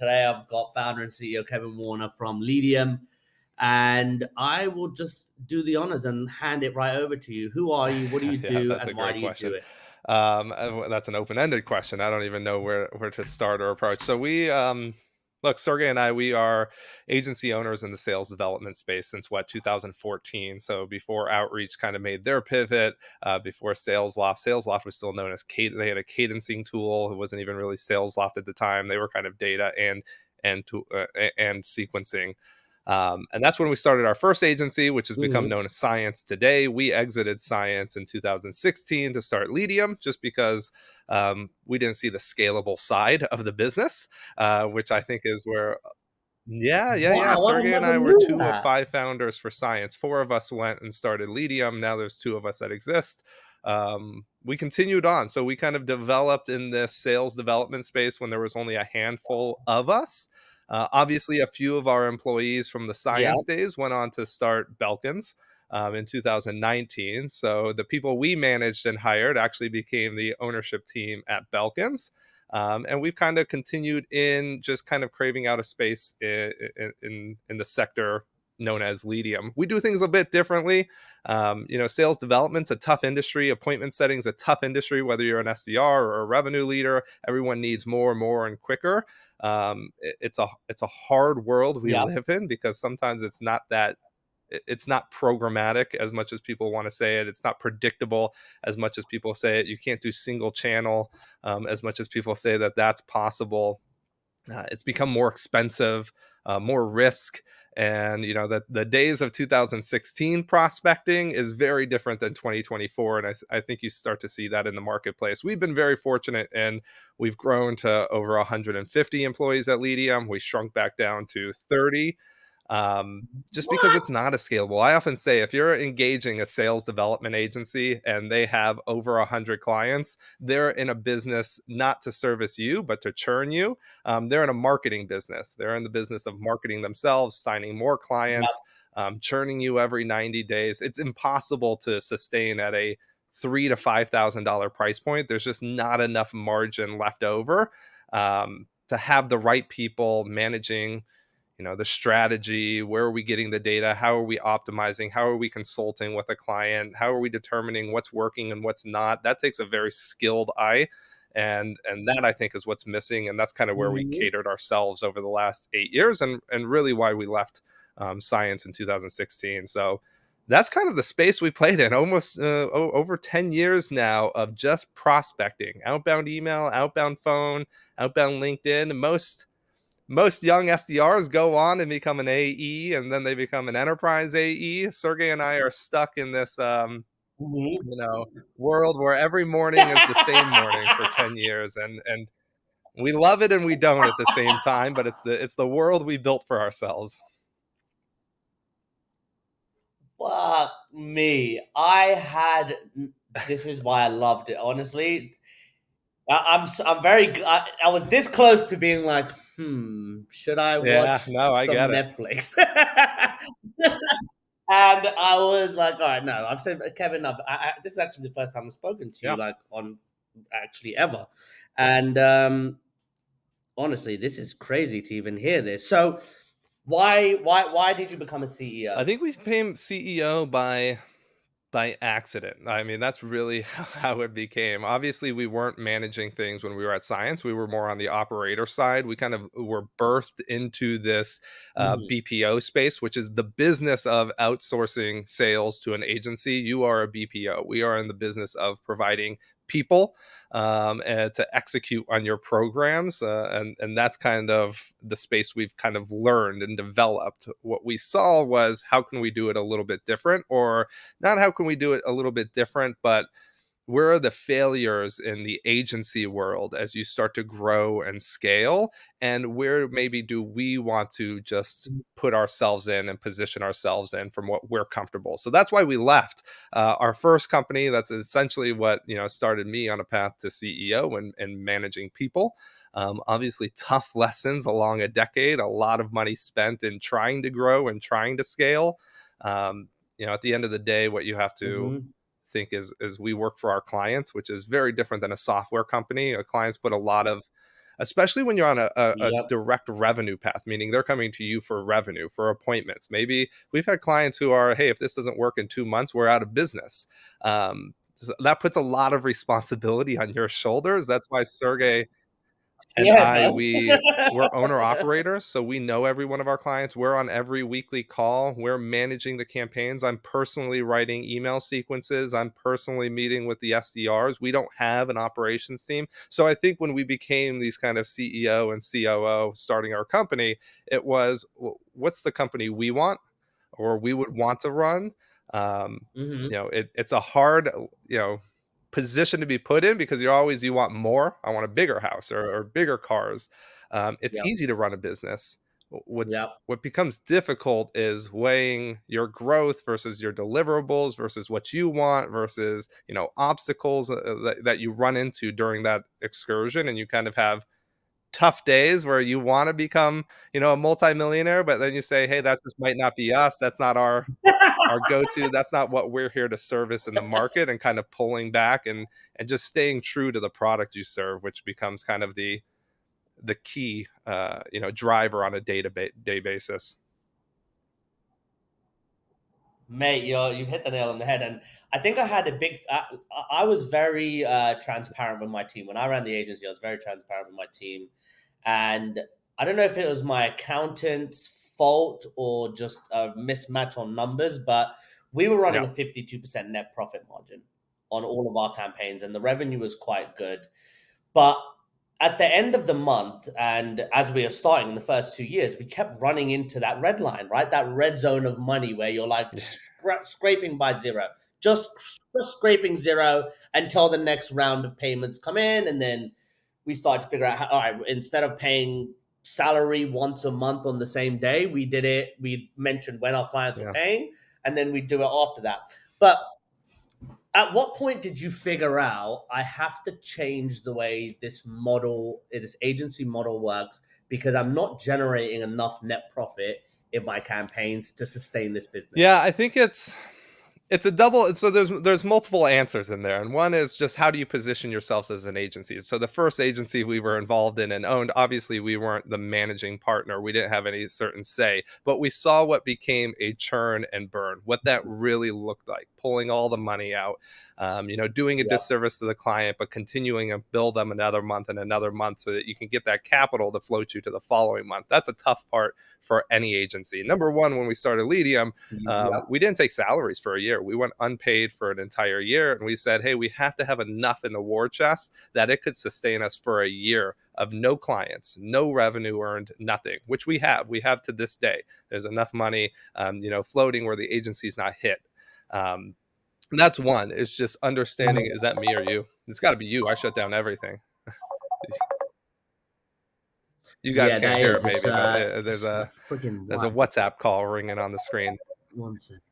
Today I've got founder and CEO Kevin Warner from Leadium, and I will just do the honors and hand it right over to you. Who are you? What do you Yeah, do? that's a And why great do you do question. it? That's an open-ended question. I don't even know where to start or approach. So look, Sergey and I, we are agency owners in the sales development space since 2014. So before Outreach kind of made their pivot, before Salesloft was still known as they had a cadencing tool. It wasn't even really Salesloft at the time. They were kind of data and sequencing. And that's when we started our first agency, which has become Mhm. known as Science today. We exited Science in 2016 to start Leadium just because we didn't see the scalable side of the business, which I think is where, yeah. Wow, I Sergey and never I were knew two of that. 5 founders for Science. 4 of us went and started Leadium. Now there's 2 of us that exist. We continued on. So we kind of developed in this sales development space when there was only a handful of us. Obviously, a few of our employees from the Yeah. Science days went on to start Belkins in 2019. So the people we managed and hired actually became the ownership team at Belkins. And we've kind of continued in just kind of craving out a space in the sector known as Leadium. We do things a bit differently. Sales development's a tough industry. Appointment setting's a tough industry, whether you're an SDR or a revenue leader. Everyone needs more and more and quicker. It's a hard world we Yeah. live in because sometimes it's not programmatic as much as people want to say it. It's not predictable as much as people say it. You can't do single channel as much as people say that that's possible. It's become more expensive, more risk. And that the days of 2016 prospecting is very different than 2024. And I think you start to see that in the marketplace. We've been very fortunate, and we've grown to over 150 employees at Leadium. We shrunk back down to 30, just because it's What? not a scalable. I often say if you're engaging a sales development agency and they have over 100 clients, they're in a business not to service you, but to churn you. They're in a marketing business. They're in the business of marketing themselves, signing more Yeah. clients, churning you every 90 days. It's impossible to sustain at a $3,000 to $5,000 price point. There's just not enough margin left over to have the right people managing the strategy. Where are we getting the data? How are we optimizing? How are we consulting with a client? How are we determining what's working and what's not? That takes a very skilled eye, and that I think is what's missing, and that's kind of where we Mhm. catered ourselves over the last 8 years, and really why we left Science in 2016. So that's kind of the space we played in almost over 10 years now of just prospecting, outbound email, outbound phone, outbound LinkedIn. Most young SDRs go on and become an AE, and then they become an enterprise AE. Sergey and I are stuck in this, Mhm. world where every morning is the same morning for 10 years, and we love it and we don't at the same time, but it's the world we built for ourselves. Fuck me. I had. This is why I loved it. Honestly, I'm very. I was this close to being like, should I Yeah, watch no, I some get it. Netflix? And I was like, all right, no. I've said, Kevin, this is actually the first time I've spoken to you, Yeah. like on actually ever. And honestly, this is crazy to even hear this. So, why did you become a I CEO? think we became CEO by accident. I mean, that's really how it became. Obviously, we weren't managing things when we were at Science. We were more on the operator side. We kind of were birthed into this Mhm. BPO space, which is the business of outsourcing sales to an agency. You are a BPO. We are in the business of providing people and to execute on your programs, and that's kind of the space we've kind of learned and developed. What we saw was how can we do it a little bit different, or not how can we do it a little bit different, but where are the failures in the agency world as you start to grow and scale, and where maybe do we want to just put ourselves in and position ourselves in from what we're comfortable. So that's why we left our first company. That's essentially what started me on a path to CEO and managing people. Obviously tough lessons along a decade, a lot of money spent in trying to grow and trying to scale. At the end of the day, what you have to Mhm. think is we work for our clients, which is very different than a software company. Clients put especially when you're on a Yep. direct revenue path, meaning they're coming to you for revenue, for appointments. Maybe we've had clients who are, hey, if this doesn't work in 2 months, we're out of business. So that puts a lot of responsibility on your shoulders. That's why Sergey and Yeah, it I, does. we're owner operators, so we know every one of our clients. We're on every weekly call. We're managing the campaigns. I'm personally writing email sequences. I'm personally meeting with the SDRs. We don't have an operations team. So I think when we became these kind of CEO and COO starting our company, it was, what's the company we want or we would want to run? Um, Hmm. it's a hard, you know, position to be put in because you want more. I want a bigger house or bigger cars. It's Yep. easy to run a business. Yep. What becomes difficult is weighing your growth versus your deliverables versus what you want versus obstacles that you run into during that excursion, and you kind of have tough days where you want to become a multimillionaire, but then you say, hey, that just might not be us. That's not our go-to. That's not what we're here to service in the market, and kind of pulling back and just staying true to the product you serve, which becomes kind of the key driver on a day basis. Mate, you've hit the nail on the head, and I think I had a big. I was very transparent with my team when I ran the agency. I was very transparent with my team, and I don't know if it was my accountant's fault or just a mismatch on numbers, but we were running Yeah. a 52% net profit margin on all of our campaigns, and the revenue was quite good. But at the end of the month, and as we are starting in the first 2 years, we kept running into that red line, right? That red zone of money where you're like Yeah. scraping by zero, just, just scraping zero until the next round of payments come in. And then we started to figure out how, all right, instead of paying salary once a month on the same day, we mentioned when our clients were Yeah. paying, and then we do it after that. But at what point did you figure out I have to change the way this agency model works because I'm not generating enough net profit in my campaigns to sustain this Yeah, business? I think it's a double. So there's multiple answers in there, and one is just how do you position yourselves as an agency. So the first agency we were involved in and owned, obviously we weren't the managing partner, we didn't have any certain say, but we saw what became a churn and burn, what that really looked like, pulling all the money out, doing a Yep. disservice to the client, but continuing to bill them another month so that you can get that capital to float you to the following month. That's a tough part for any agency. Number one, when we started Leadium, Yep. we didn't take salaries for a year. We went unpaid for an entire year. And we said, hey, we have to have enough in the war chest that it could sustain us for a year of no clients, no revenue earned, nothing, which we have. We have to this day. There's enough money, floating where the agency's not hit. Um, that's one. It's just understanding, is that me or you? It's got to be you. I shut down everything. You guys Yeah, can't that hear is it just maybe, but it's my freaking there's a wife. WhatsApp call ringing on the screen. One second.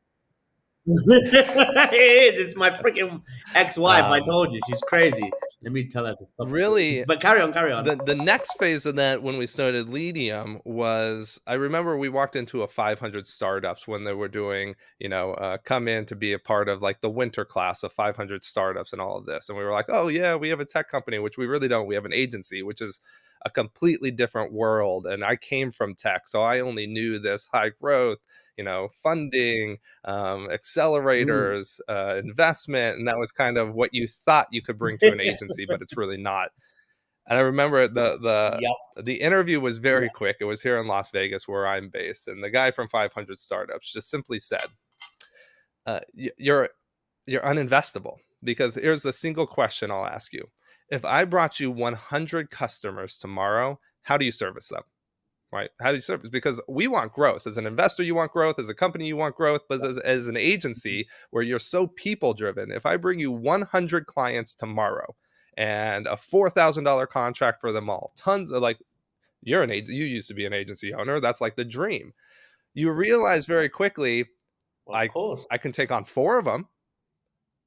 It is. It's my freaking ex-wife. I Um, told you she's crazy. Let me tell her to stop. Really, But carry on, carry on. the next phase of that when we started Leadium was, I remember we walked into a 500 startups when they were doing, come in to be a part of like the winter class of 500 startups and all of this. And we were like, oh yeah, we have a tech company, which we really don't. We have an agency, which is a completely different world. And I came from tech, so I only knew this high growth, funding, Mm. accelerators, investment, and that was kind of what you thought you could bring to an agency, but it's really not. And I remember Yep. the interview was very quick. It was here in Las Vegas, where I'm based, and the guy from 500 Startups just simply said, "You're uninvestable, because here's a single question I'll ask you: if I brought you 100 customers tomorrow, how do you service them?" Right? How do you service? Because we want growth. As an investor, you want growth. As a company, you want growth. But as an agency where you're so people driven, if I bring you 100 clients tomorrow and a $4,000 contract for them all, tons of, like, you're an agent, you used to be an agency owner. That's like the dream. You realize very quickly, Of I course. I can take on four of them.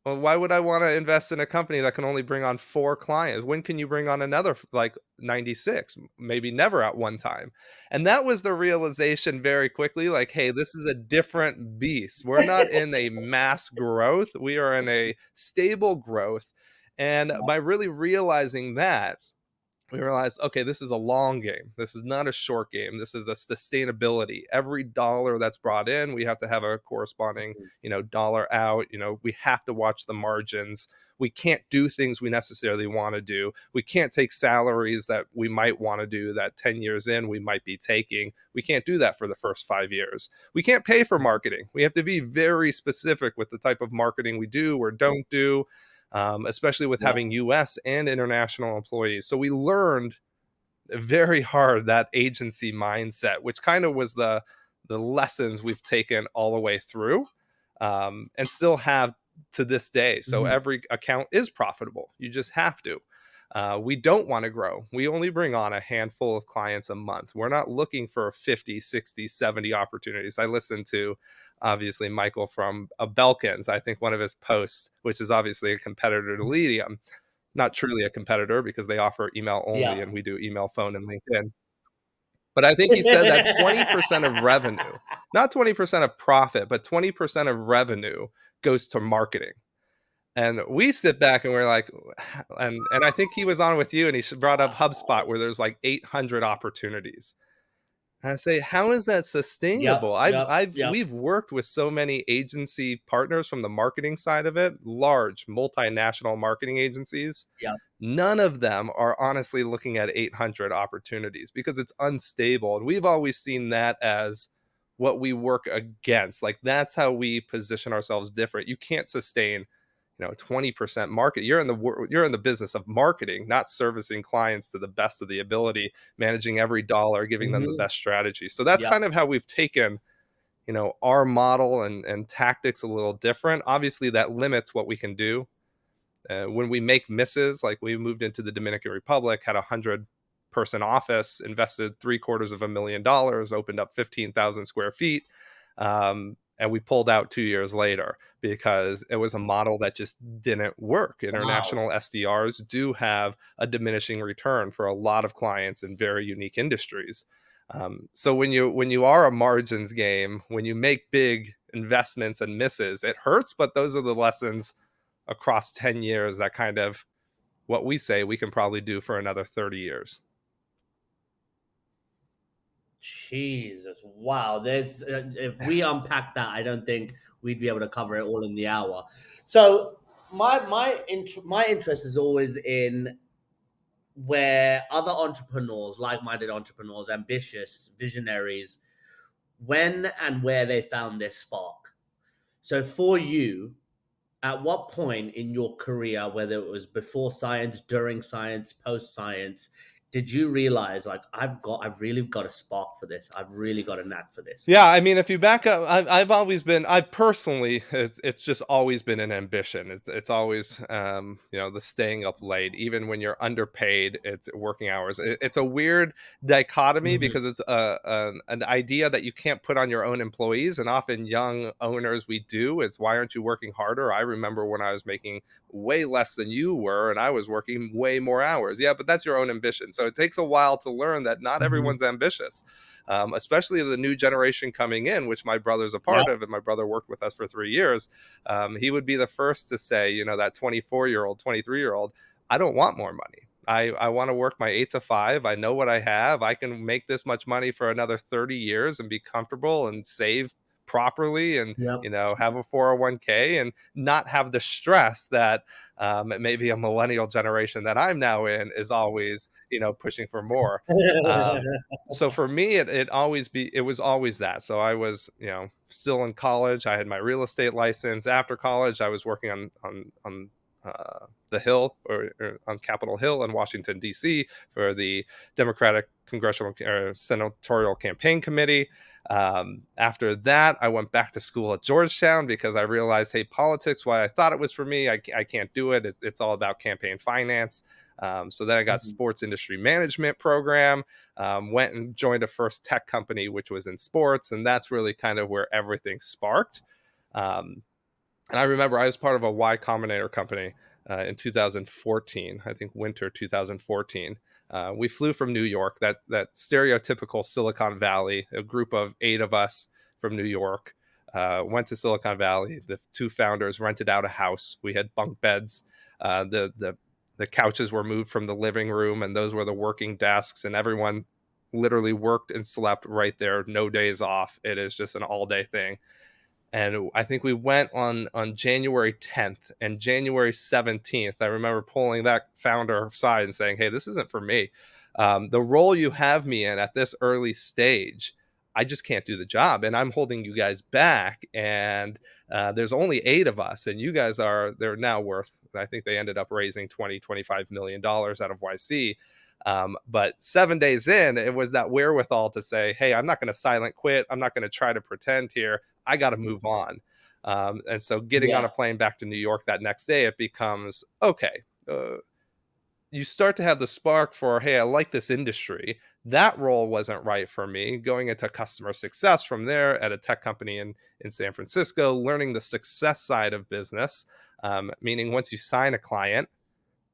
Well, why would I want to invest in a company that can only bring on four clients? When can you bring on another, like 96? Maybe never at one time. And that was the realization very quickly, like, hey, this is a different beast. We're not in a mass growth, we are in a stable growth. And by really realizing that, we realized, okay, this is a long game. This is not a short game. This is a sustainability. Every dollar that's brought in, we have to have a corresponding, Mhm. dollar out. We have to watch the margins. We can't do things we necessarily want to do. We can't take salaries that we might want to do that 10 years in we might be taking. We can't do that for the first 5 years. We can't pay for marketing. We have to be very specific with the type of marketing we do or don't do, especially with Yeah. having US and international employees. So we learned very hard that agency mindset, which kind of was the lessons we've taken all the way through, and still have to this day. So Mhm. every account is profitable. You just have to. We don't want to grow. We only bring on a handful of clients a month. We're not looking for 50, 60, 70 opportunities. I listened to obviously Michael from Belkins. I think one of his posts, which is obviously a competitor to Leadium, not truly a competitor because they offer email only Yeah. and we do email, phone, and LinkedIn. But I think he said that 20% of revenue, not 20% of profit, but 20% of revenue goes to marketing. And we sit back and we're like, and I think he was on with you and he brought up HubSpot Wow. where there's like 800 opportunities. And I say, how is that Yep, sustainable? yep, yep, We've worked with so many agency partners from the marketing side of it, large multinational marketing agencies. yep. None of them are honestly looking at 800 opportunities because it's unstable. And we've always seen that as what we work against. Like that's how we position ourselves different. You can't sustain, 20% market. You're in the business of marketing, not servicing clients to the best of the ability, managing every dollar, giving them the Mhm. best strategy. So that's Yep. kind of how we've taken, our model and tactics a little different. Obviously that limits what we can do. When we make misses, like we moved into the Dominican Republic, had 100-person office, invested $750,000, opened up 15,000 square feet, and we pulled out 2 years later because it was a model that just didn't work. Wow. International SDRs do have a diminishing return for a lot of clients in very unique industries. So when you are a margins game, when you make big investments and misses, it hurts, but those are the lessons across 10 years that kind of what we say we can probably do for another 30 years. Jesus. Wow. There's if we unpack that, I don't think we'd be able to cover it all in the hour. So my interest is always in where other entrepreneurs, like-minded entrepreneurs, ambitious visionaries, when and where they found their spark. So for you, at what point in your career, whether it was before science, during science, post science, did you realize like I've really got a spark for this. I've really got a knack for this. Yeah, I mean, if you back up, I've always been, I've personally, it's just always been an ambition. It's always, the staying up late, even when you're underpaid, it's working hours. It's a weird dichotomy Mhm. because it's an idea that you can't put on your own employees. And often young owners, we do, is why aren't you working harder? I remember when I was making way less than you were and I was working way more hours. Yeah, but that's your own ambition. So it takes a while to learn that not Mhm. everyone's ambitious, especially the new generation coming in, which my brother's a Yeah. part of, and my brother worked with us for 3 years. He would be the first to say, that 24-year-old, 23-year-old, I don't want more money. I want to work my 8 to 5. I know what I have. I can make this much money for another 30 years and be comfortable and save properly and Yep. have a 401k and not have the stress that maybe a millennial generation that I'm now in is always pushing for more. um, so for me it was always that. So I was still in college. I had my real estate license. After college I was working on the hill, or on Capitol Hill in Washington D.C. for the Democratic Congressional or Senatorial Campaign Committee. After that I went back to school at Georgetown because I realized, hey, politics, why I thought it was for me, I can't do it. It's all about campaign finance. So then I got Mhm. sports industry management program, went and joined a first tech company, which was in sports. And that's really kind of where everything sparked. Um, and I remember I was part of a Y Combinator company in 2014, I think winter 2014. We flew from New York, that stereotypical Silicon Valley, a group of 8 of us from New York. Went to Silicon Valley. The two founders rented out a house. We had bunk beds. The the couches were moved from the living room, and those were the working desks, and everyone literally worked and slept right there, no days off. It is just an all day thing. And I think we went on January 10th, and January 17th, I remember pulling that founder aside and saying, "Hey, this isn't for me. The role you have me in at this early stage, I just can't do the job, and I'm holding you guys back. And there's only 8 of us, and you guys they're now worth. I think they ended up raising 20 to 25 million dollars out of YC." But 7 days in, it was that wherewithal to say, "Hey, I'm not going to silent quit. I'm not going to try to pretend here. I got to move on." And so getting on a Yeah. plane back to New York that next day, it becomes okay. You start to have the spark for, hey, I like this industry. That role wasn't right for me. Going into customer success from there at a tech company in San Francisco, learning the success side of business, meaning once you sign a client,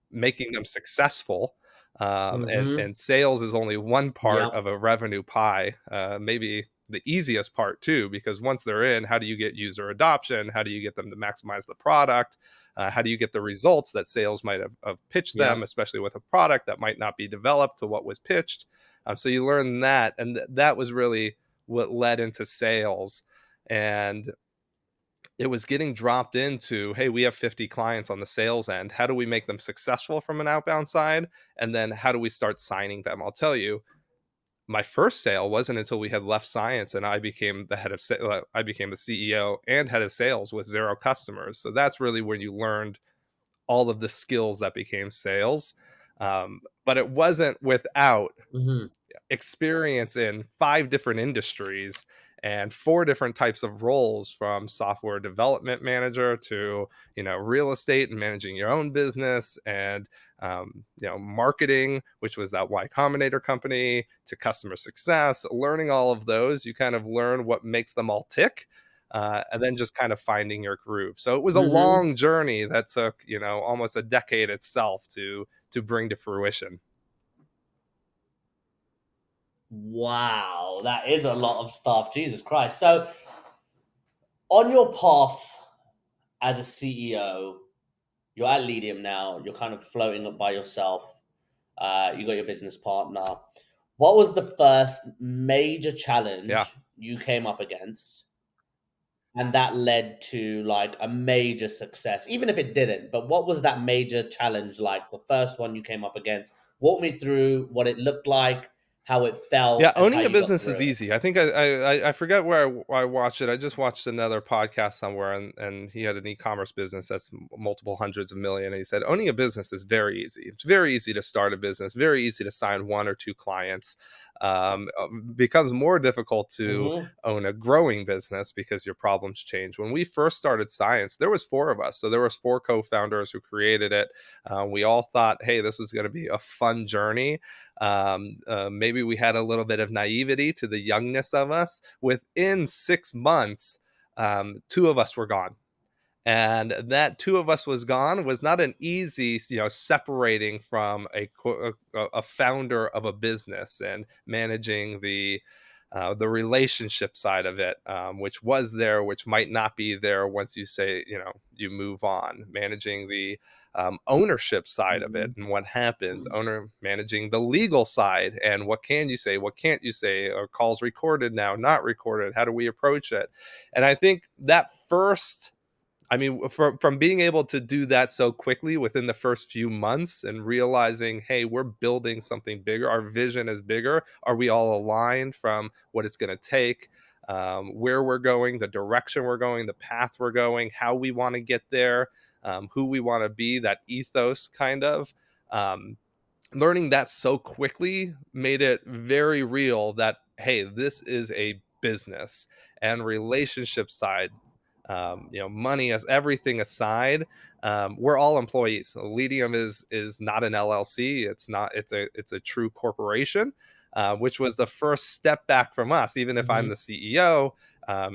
making them successful. And sales is only one part Yeah. of a revenue pie, maybe the easiest part too, because once they're in, how do you get user adoption? How do you get them to maximize the product? How do you get the results that sales might have pitched Yeah. them, especially with a product that might not be developed to what was pitched? So you learn that, and that was really what led into sales. And it was getting dropped into, hey, we have 50 clients on the sales end. How do we make them successful from an outbound side? And then how do we start signing them? I'll tell you, my first sale wasn't until we had left science and I became the I became the CEO and head of sales with 0 customers. So that's really when you learned all of the skills that became sales. But it wasn't without Hmm. experience in 5 different industries and 4 different types of roles, from software development manager to real estate and managing your own business, and marketing, which was that Y Combinator company, to customer success. Learning all of those, you kind of learn what makes them all tick, and then just kind of finding your groove. So it was a Hmm. long journey that took almost a decade itself to bring to fruition. Wow, that is a lot of stuff. Jesus Christ. So, on your path as a CEO, you're at Leadium now. You're kind of floating up by yourself. You got your business partner. What was the first major Yeah. challenge you came up against? And that led to like a major success, even if it didn't. But what was that major challenge like? The first one you came up against? Walk me through what it looked like, how it Yeah, felt, and how owning a you got business is through it. easy. I think I forget where I watched it. I just watched another podcast somewhere, and he had an e-commerce business that's multiple hundreds of million. And he said owning a business is very easy. It's very easy to start a business. Very easy to sign 1 or 2 clients. Becomes more difficult to Hmm. own a growing business because your problems change. When we first started Science, there was 4 of us, so there was 4 co-founders who created it. We all thought, hey, this was going to be a fun journey. Maybe we had a little bit of naivety to the youngness of us. Within 6 months, 2 of us were gone. And that 2 of us was gone was not an easy, separating from a founder of a business and managing the relationship side of it, which was there, which might not be there once you say, you move on. Managing the ownership side of it Hmm. and what happens, owner managing the legal side and what can you say, what can't you say, are calls recorded now, not recorded, how do we approach it? And I think that first, I mean, from being able to do that so quickly within the first few months and realizing, hey, we're building something bigger. Our vision is bigger. Are we all aligned from what it's going to take, where we're going, the direction we're going, the path we're going, how we want to get there, who we want to be, that ethos kind of. Um, Learning that so quickly made it very real that, hey, this is a business. And relationship side, money as everything aside, we're all employees. Leadium is not an LLC. It's a true corporation, which was the first step back from us. Even if I'm Hmm. the CEO,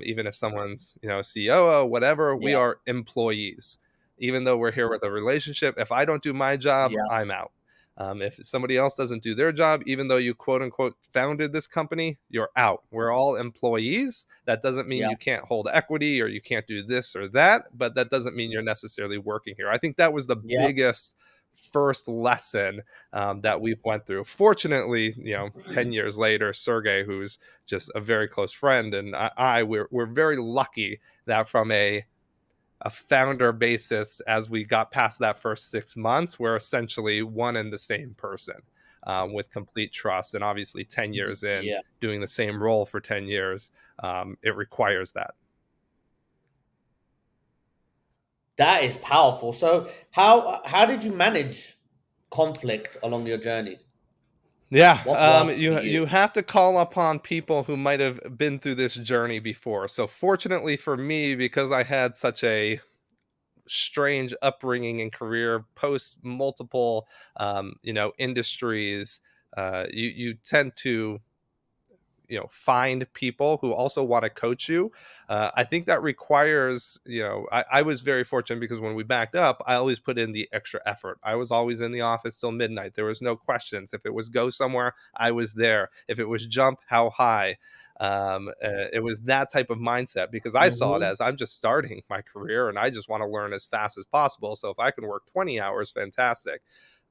even if someone's COO, whatever, we Yeah. are employees. Even though we're here with a relationship, if I don't do my job, Yeah. I'm out. If somebody else doesn't do their job, even though you quote unquote founded this company, you're out. We're all employees. That doesn't mean Yeah. you can't hold equity or you can't do this or that, but that doesn't mean you're necessarily working here. I think that was the Yeah. biggest first lesson that we've went through. Fortunately, 10 years later, Sergey, who's just a very close friend, and we're very lucky that from a founder basis, as we got past that first 6 months, we're essentially one and the same person, with complete trust. And obviously, 10 years in, Yeah, doing the same role for 10 years, it requires that. that is powerful. So how did you manage conflict along your journey? Yeah, What worked for you you? have to call upon people who might have been through this journey before. So fortunately for me, because I had such a strange upbringing and career post multiple, industries, you tend to find people who also want to coach you. I think that requires, I was very fortunate because when we backed up, I always put in the extra effort. I was always in the office till midnight. There was no questions. If it was go somewhere, I was there. If it was jump, how high. It was that type of mindset because I saw it Hmm. as I'm just starting my career and I just want to learn as fast as possible. So if I can work 20 hours, fantastic.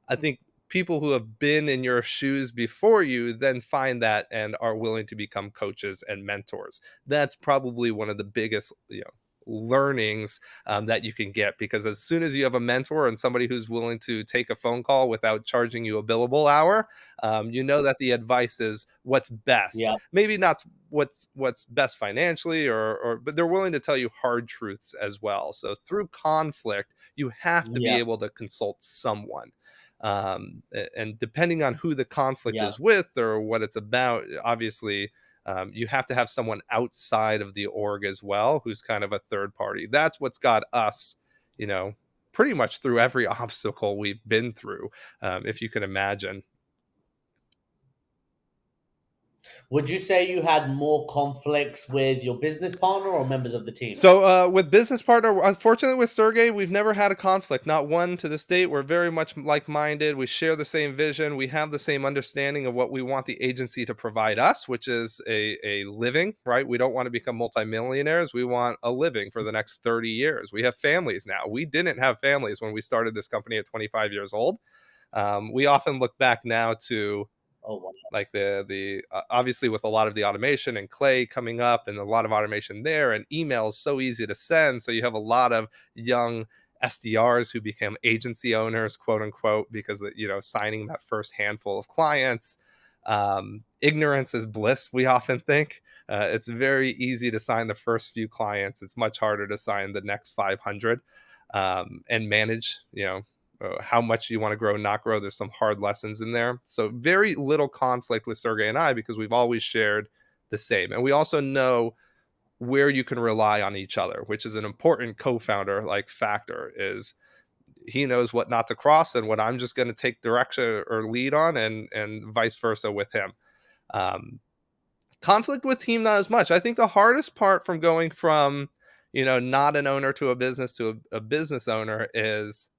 I think people who have been in your shoes before you then find that and are willing to become coaches and mentors. That's probably one of the biggest, learnings that you can get, because as soon as you have a mentor and somebody who's willing to take a phone call without charging you a billable hour, you know that the advice is what's best. Yeah, Maybe not what's best financially, or but they're willing to tell you hard truths as well. So through conflict, you have to be yeah, able to consult someone, and depending on who the conflict yeah. is with or what it's about, obviously, you have to have someone outside of the org as well, who's kind of a third party. That's what's got us, you know pretty much through every obstacle we've been through, if you can imagine. Would you say you had more conflicts with your business partner or members of the team? So, with business partner, unfortunately, with Sergey, we've never had a conflict, not one to this date. We're very much like-minded. We share the same vision. We have the same understanding of what we want the agency to provide us, which is a living, right? We don't want to become multimillionaires. We want a living for the next 30 years. We have families now. We didn't have families when we started this company at 25 years old. We often look back now to, Oh, wow. like, the obviously, with a lot of the automation and Clay coming up and a lot of automation there, and emails so easy to send, so you have a lot of young SDRs who became agency owners, quote unquote, because signing that first handful of clients. Ignorance is bliss, we often think. It's very easy to sign the first few clients. It's much harder to sign the next 500, and manage, how much you want to grow, not grow. There's some hard lessons in there. So very little conflict with Sergey and I, because we've always shared the same. And we also know where you can rely on each other, which is an important co-founder like factor. Is he knows what not to cross and what I'm just going to take direction or lead on, and vice versa with him. Um, Conflict with team, not as much. I think the hardest part from going from, not an owner to a business to a business owner is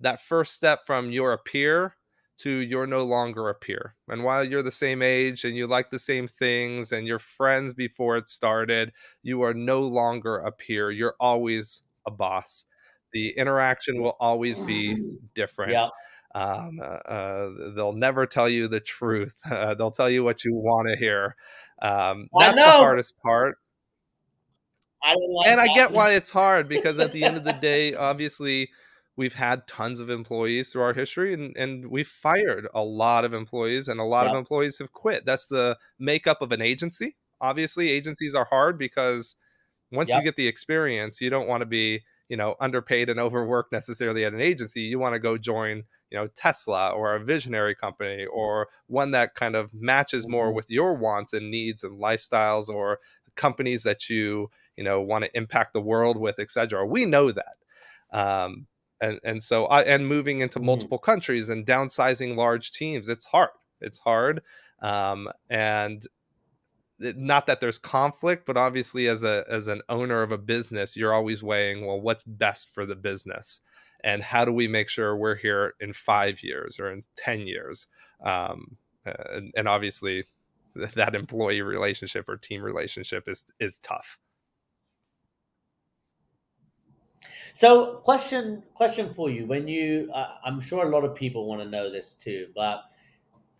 that first step from you're a peer to you're no longer a peer. And while you're the same age and you like the same things and you're friends before it started, you are no longer a peer. You're always a boss. The interaction will always be Yeah. different. They'll never tell you the truth. They'll tell you what you want to hear. I That's the know. hardest part. I don't like And I get that. why it's hard, because at the end of the day, obviously, we've had tons of employees through our history, and we've fired a lot of employees, and a lot of Yep. employees have quit. That's the makeup of an agency. Obviously, agencies are hard because once you Yep. get the experience, you don't want to be, underpaid and overworked necessarily at an agency. You want to go join, Tesla or a visionary company, or one that kind of matches more Mhm. with your wants and needs and lifestyles, or companies that want to impact the world with, etc. We know that. And moving into Mhm. multiple countries and downsizing large teams, it's hard. It's hard. And not that there's conflict, but obviously, as an owner of a business, you're always weighing, well, what's best for the business, and how do we make sure we're here in 5 years or in 10 years. And obviously, that employee relationship or team relationship is tough. So, question for you. When you, I'm sure a lot of people want to know this too, but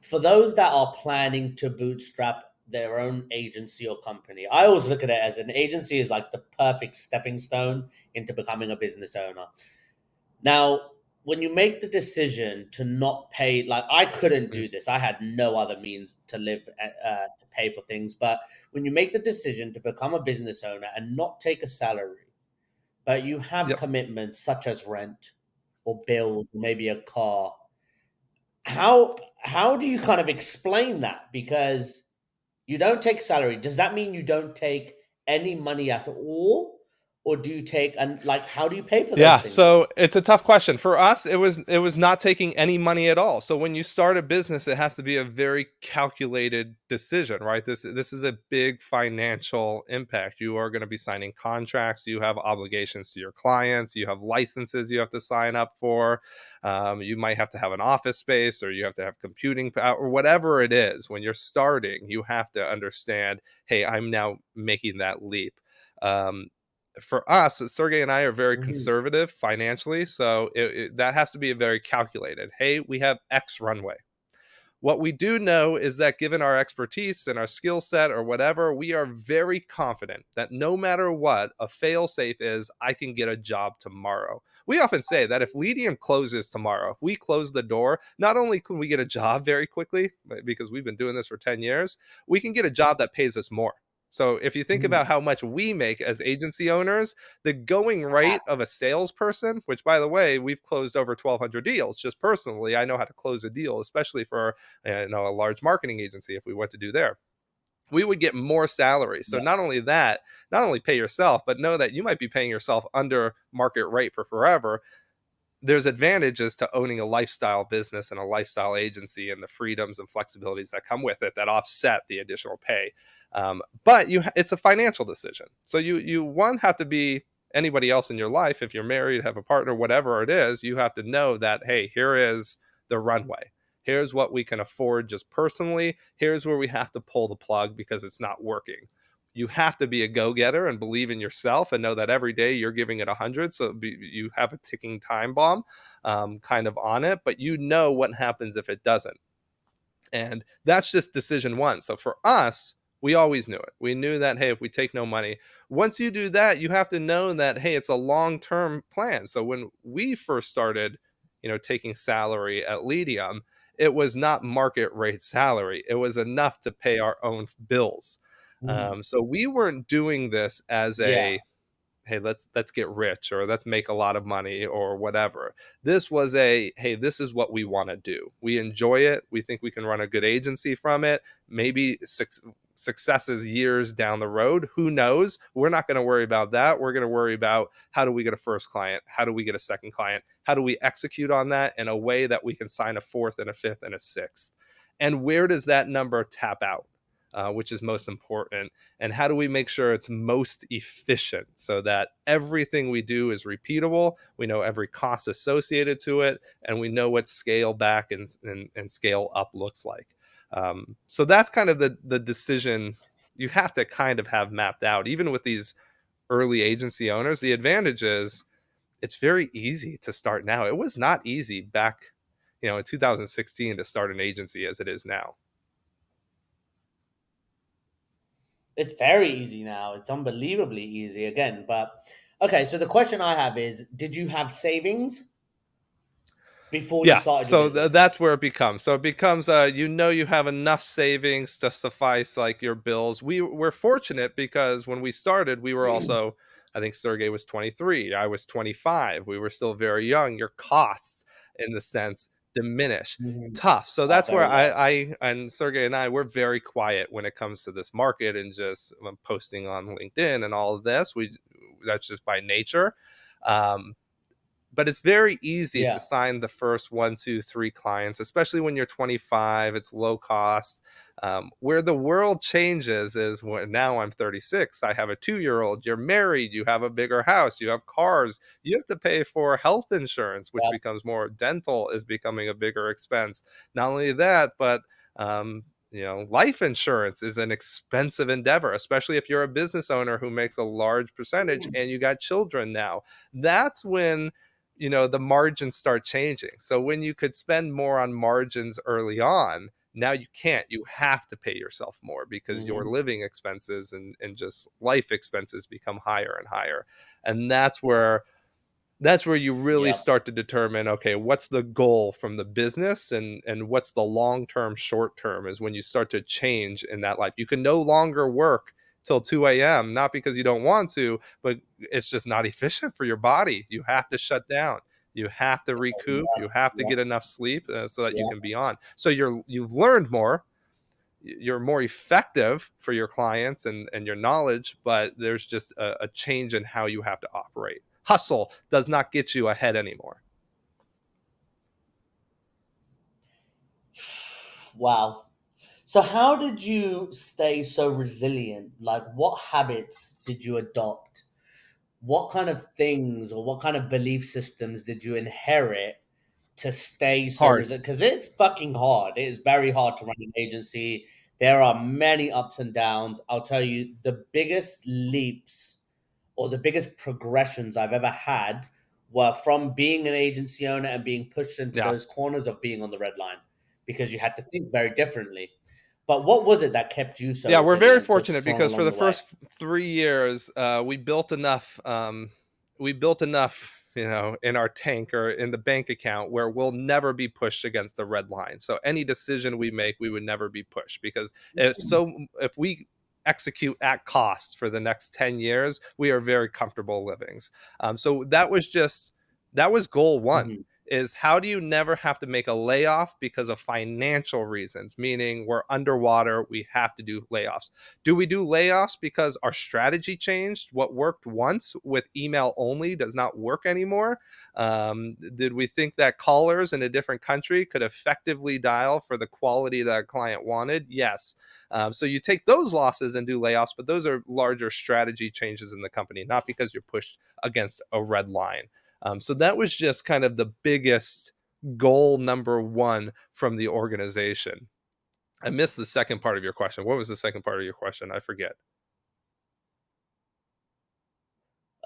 for those that are planning to bootstrap their own agency or company, I always look at it as an agency is like the perfect stepping stone into becoming a business owner. Now, when you make the decision to not pay, like I couldn't Mm. do this, I had no other means to live, to pay for things. But when you make the decision to become a business owner and not take a salary, but you have Yep. commitments such as rent or bills, or maybe a car, how do you kind of explain that? Because you don't take salary. Does that mean you don't take any money at all? Or do you take, and like how do you pay for those Yeah, things then? so it's a tough question. For us, it was not taking any money at all. So when you start a business, it has to be a very calculated decision, right? This is a big financial impact. You are going to be signing contracts, you have obligations to your clients, you have licenses you have to sign up for. You might have to have an office space, or you have to have computing power, or whatever it is. When you're starting, you have to understand, hey, I'm now making that leap. Um, for us, Sergey and I are very Mhm. conservative financially, so that has to be a very calculated. Hey, we have X runway. What we do know is that given our expertise and our skill set or whatever, we are very confident that no matter what, a fail safe is I can get a job tomorrow. We often say that if Leadium closes tomorrow, if we close the door, not only can we get a job very quickly, because we've been doing this for 10 years, we can get a job that pays us more. So if you think about Mhm. how much we make as agency owners, the going rate of a salesperson, which by the way, we've closed over 1,200 deals just personally. I know how to close a deal, especially for a large marketing agency if we went to do there, we would get more salary. So Yeah. not only that, not only pay yourself, but know that you might be paying yourself under market rate for forever. There's advantages to owning a lifestyle business and a lifestyle agency, and the freedoms and flexibilities that come with it that offset the additional pay. But it's a financial decision. So you one have to be anybody else in your life. If you're married, have a partner, whatever it is, you have to know that, hey, here is the runway. Here's what we can afford just personally. Here's where we have to pull the plug because it's not working. You have to be a go-getter and believe in yourself and know that every day you're giving it 100, so you have a ticking time bomb kind of on it, but you know what happens if it doesn't. And that's just decision one. So for us, we always knew it. We knew that, hey, if we take no money, once you do that, you have to know that, hey, it's a long-term plan. So when we first started, taking salary at Leadium, it was not market rate salary. It was enough to pay our own bills. Mhm. So we weren't doing this as Yeah. a, hey, let's get rich or let's make a lot of money or whatever. This was a, hey, this is what we want to do. We enjoy it. We think we can run a good agency from it. Maybe successes years down the road, who knows? We're not going to worry about that. We're going to worry about how do we get a first client, how do we get a second client, how do we execute on that in a way that we can sign a fourth and a fifth and a sixth, and where does that number tap out, which is most important, and how do we make sure it's most efficient so that everything we do is repeatable, we know every cost associated to it, and we know what scale back and scale up looks like. So that's kind of the decision you have to kind of have mapped out. Even with these early agency owners, the advantage is it's very easy to start now. It was not easy back, in 2016 to start an agency as it is now. It's very easy now. It's unbelievably easy again. But okay, so the question I have is, did you have savings before you Yeah, started your so business? that's where it becomes. So it becomes, you have enough savings to suffice like your bills. We were fortunate because when we started, we were also, I think Sergey was 23, I was 25. We were still very young. Your costs, in the sense, diminish. Mhm. Tough. So Are that's where very low. I and Sergey and I, we're very quiet when it comes to this market and just posting on LinkedIn and all of this. That's just by nature. Um, but it's very easy to Yeah. sign the first one, two, three clients, especially when you're 25. It's low cost. Where the world changes is when now I'm 36. I have a 2-year old. You're married. You have a bigger house. You have cars. You have to pay for health insurance, which Yeah. becomes more. Dental is becoming a bigger expense. Not only that, but life insurance is an expensive endeavor, especially if you're a business owner who makes a large percentage and you got children now. That's when, the margins start changing. So when you could spend more on margins early on, now you can't. You have to pay yourself more because your Hmm. living expenses and just life expenses become higher and higher. And that's where you really Yep. start to determine, okay, what's the goal from the business, and what's the long term, short term, is when you start to change in that life. You can no longer work till 2 a.m., not because you don't want to, but it's just not efficient for your body. You have to shut down. You have to recoup. Yep. You have to Yep. get enough sleep, so that you Yep. can be on. So you've learned more, you're more effective for your clients and your knowledge, but there's just a change in how you have to operate. Hustle does not get you ahead anymore. Wow. So how did you stay so resilient? Like, what habits did you adopt? What kind of things or what kind of belief systems did you inherit to stay so Hard. resilient? Because it's fucking hard. It is very hard to run an agency. There are many ups and downs. I'll tell you, the biggest leaps or the biggest progressions I've ever had were from being an agency owner and being pushed into Yeah. those corners of being on the red line because you had to think very differently. But what was it that kept you so Yeah, we're very resilient, so fortunate strong because for along the the way? first 3 years, we built enough. In our tank or in the bank account where we'll never be pushed against the red line. So any decision we make, we would never be pushed because if we execute at cost for the next 10 years, we are very comfortable livings. So that was goal one. Mhm. Is how do you never have to make a layoff because of financial reasons, meaning we're underwater, we have to do layoffs. Do we do layoffs because our strategy changed? What worked once with email only does not work anymore? Did we think that callers in a different country could effectively dial for the quality that a client wanted? Yes. So you take those losses and do layoffs, but those are larger strategy changes in the company, not because you're pushed against a red line. So that was just kind of the biggest goal number one from the organization. I missed the second part of your question. What was the second part of your question? I forget.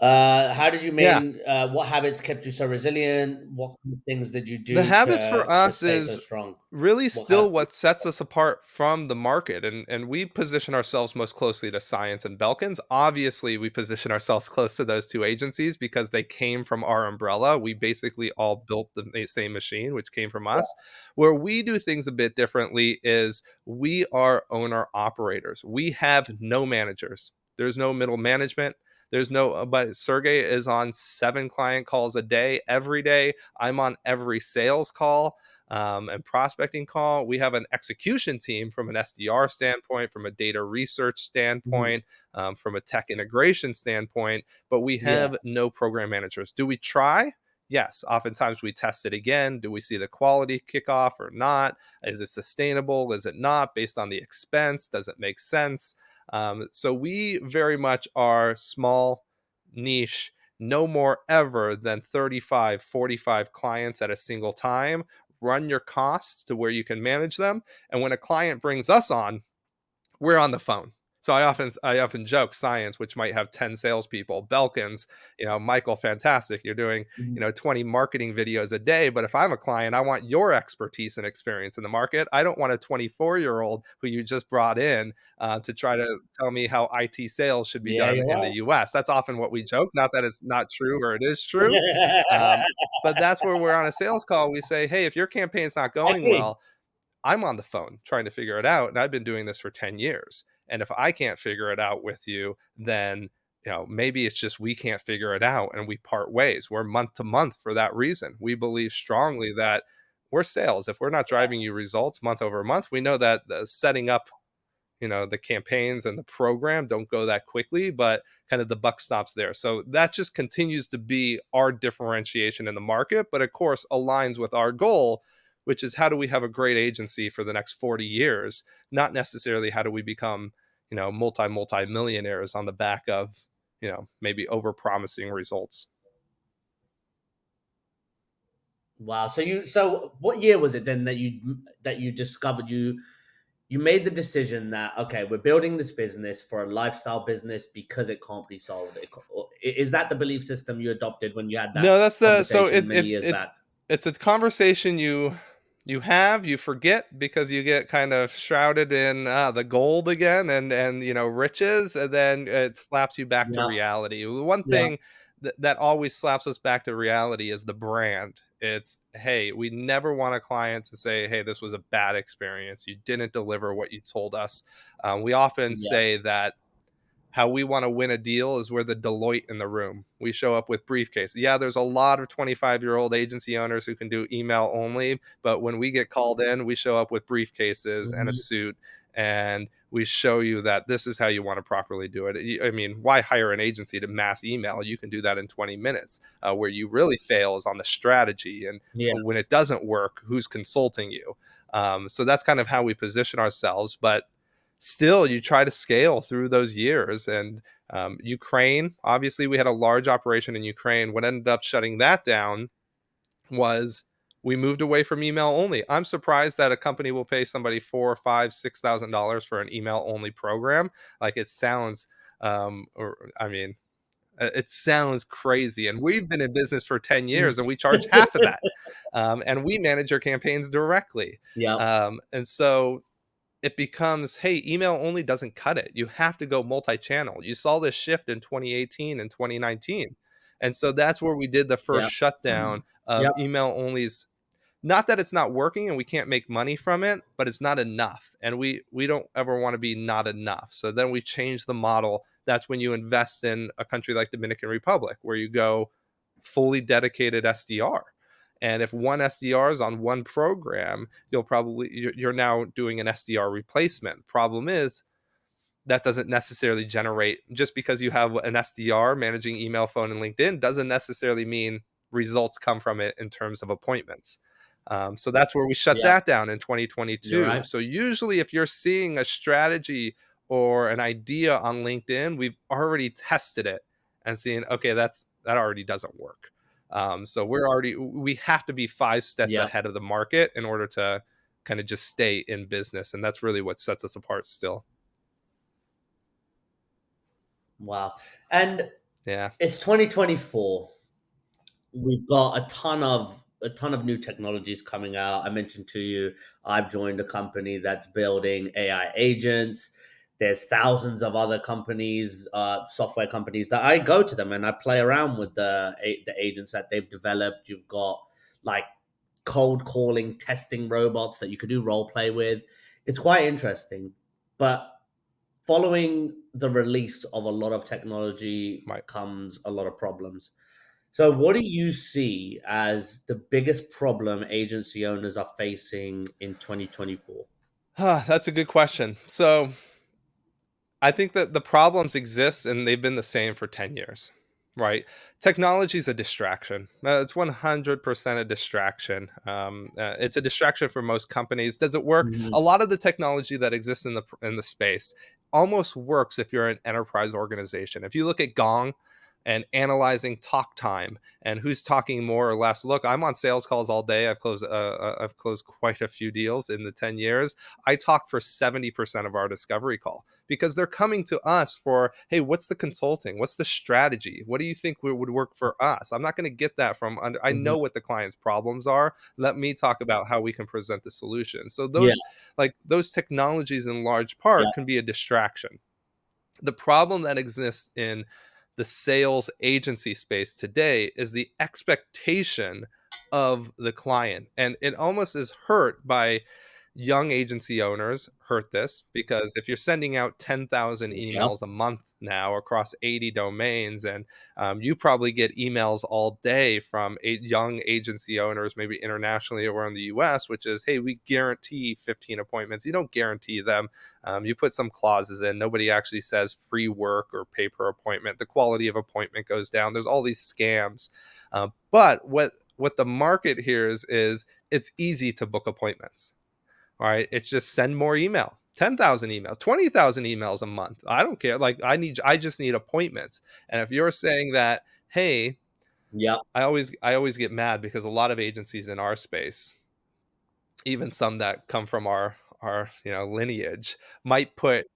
How did you Yeah. main? What habits kept you so resilient? What kind of things did you The do habits for to us stay so is strong? really What kind still of what sets us apart from the market, and we position ourselves most closely to Science and Belkins. Obviously, we position ourselves close to those two agencies because they came from our umbrella. We basically all built the same machine, which came from us. Where we do things a bit differently is we are owner operators. We have no managers. There's no middle management. There's no, but Sergey is on 7 client calls a day, every day. I'm on every sales call and prospecting call. We have an execution team from an SDR standpoint, from a data research Mhm. standpoint, from a tech integration standpoint, but we Yeah. have no program managers. Do we try? Yes. Oftentimes we test it again. Do we see the quality kick off or not? Is it sustainable? Is it not? Based on the expense, does it make sense? So we very much are small, niche, no more ever than 35, 45 clients at a single time. Run your costs to where you can manage them. And when a client brings us on, we're on the phone. So I often joke Science, which might have 10 salespeople, Belkins, Michael, fantastic. You're doing, Mhm. 20 marketing videos a day. But if I'm a client, I want your expertise and experience in the market. I don't want a 24-year-old who you just brought in to try to tell me how IT sales should be Yeah, done you're in the right. US. That's often what we joke. Not that it's not true or it is true. Um, but that's where we're on a sales call. We say, hey, if your campaign's not going Exactly. well, I'm on the phone trying to figure it out. And I've been doing this for 10 years. And if I can't figure it out with you, then maybe it's just we can't figure it out and we part ways. We're month to month for that reason. We believe strongly that we're sales. If we're not driving you results month over month, we know that the setting up, the campaigns and the program don't go that quickly, but kind of the buck stops there. So that just continues to be our differentiation in the market, but of course aligns with our goal, which is how do we have a great agency for the next 40 years, not necessarily how do we become, multi millionaires on the back of, maybe over promising results. Wow. So what year was it then that you discovered you made the decision that, okay, we're building this business for a lifestyle business because it can't be sold. Is that the belief system you adopted when you had that No, that's the so conversation many years back? it's a conversation you have, you forget because you get kind of shrouded in the gold again and riches, and then it slaps you back to Yeah, reality. The one yeah, thing that always slaps us back to reality is the brand. It's, hey, we never want a client to say, hey, this was a bad experience. You didn't deliver what you told us. We often yeah. say that how we want to win a deal is we're the Deloitte in the room. We show up with briefcases. Yeah, there's a lot of 25-year-old agency owners who can do email only, but when we get called in, we show up with briefcases and a Mhm. suit, and we show you that this is how you want to properly do it. I mean, why hire an agency to mass email? You can do that in 20 minutes. Where you really fail is on the strategy, and Yeah, when it doesn't work, who's consulting you? So that's kind of how we position ourselves. But still, you try to scale through those years. And Ukraine, obviously, we had a large operation in Ukraine. What ended up shutting that down was we moved away from email only. I'm surprised that a company will pay somebody four, five, $6,000 for an email only program. Like it sounds, or I mean, it sounds crazy. And we've been in business for 10 years and we charge half of that. And we manage our campaigns directly. yeah, And so it becomes, hey, email only doesn't cut it. You have to go multi-channel. You saw this shift in 2018 and 2019. And so that's where we did the first yeah. shutdown of Yep, email only's. Not that it's not working and we can't make money from it, but it's not enough. And we don't ever want to be not enough. So then we change the model. That's when you invest in a country like Dominican Republic, where you go fully dedicated SDR. And if one SDR is on one program, you're now doing an SDR replacement. Problem is that doesn't necessarily generate, just because you have an SDR managing email, phone, and LinkedIn doesn't necessarily mean results come from it in terms of appointments. So that's where we shut yeah. that down in You're 2022. right. So usually, if you're seeing a strategy or an idea on LinkedIn, we've already tested it and seen, okay, that already doesn't work. So we have to be 5 steps Yeah. ahead of the market in order to kind of just stay in business, and that's really what sets us apart still. Wow. And Yeah. it's 2024. We've got a ton of new technologies coming out. I mentioned to you, I've joined a company that's building AI agents. There's thousands of other companies, software companies that I go to them and I play around with the agents that they've developed. You've got like cold calling testing robots that you could do role play with. It's quite interesting. But following the release of a lot of technology Right. comes a lot of problems. So, what do you see as the biggest problem agency owners are facing in 2024? That's a good question. So I think that the problems exist and they've been the same for 10 years, right? Technology is a distraction. It's 100% a distraction. It's a distraction for most companies. Does it work? A Mhm. lot of the technology that exists in the space almost works if you're an enterprise organization. If you look at Gong and analyzing talk time and who's talking more or less. Look, I'm on sales calls all day. I've closed quite a few deals in the 10 years. I talk for 70% of our discovery call because they're coming to us for, hey, what's the consulting? What's the strategy? What do you think would work for us? I'm not going to get that from under. I Mhm. know what the client's problems are. Let me talk about how we can present the solution. So Yeah, those technologies in large yeah, part can be a distraction. The problem that exists in the sales agency space today is the expectation of the client. And it almost is hurt by young agency owners hurt this because if you're sending out 10,000 yeah, emails a month now across 80 domains, and you probably get emails all day from young agency owners, maybe internationally or in the US, which is, hey, we guarantee 15 appointments. You don't guarantee them. You put some clauses in. Nobody actually says free work or pay per appointment. The quality of appointment goes down. There's all these scams. But what the market hears is it's easy to book appointments. All right. It's just send more email. 10,000 emails, 20,000 emails a month. I don't care. Like I just need appointments. And if you're saying that, hey, yeah, I always get mad because a lot of agencies in our space, even some that come from our lineage might put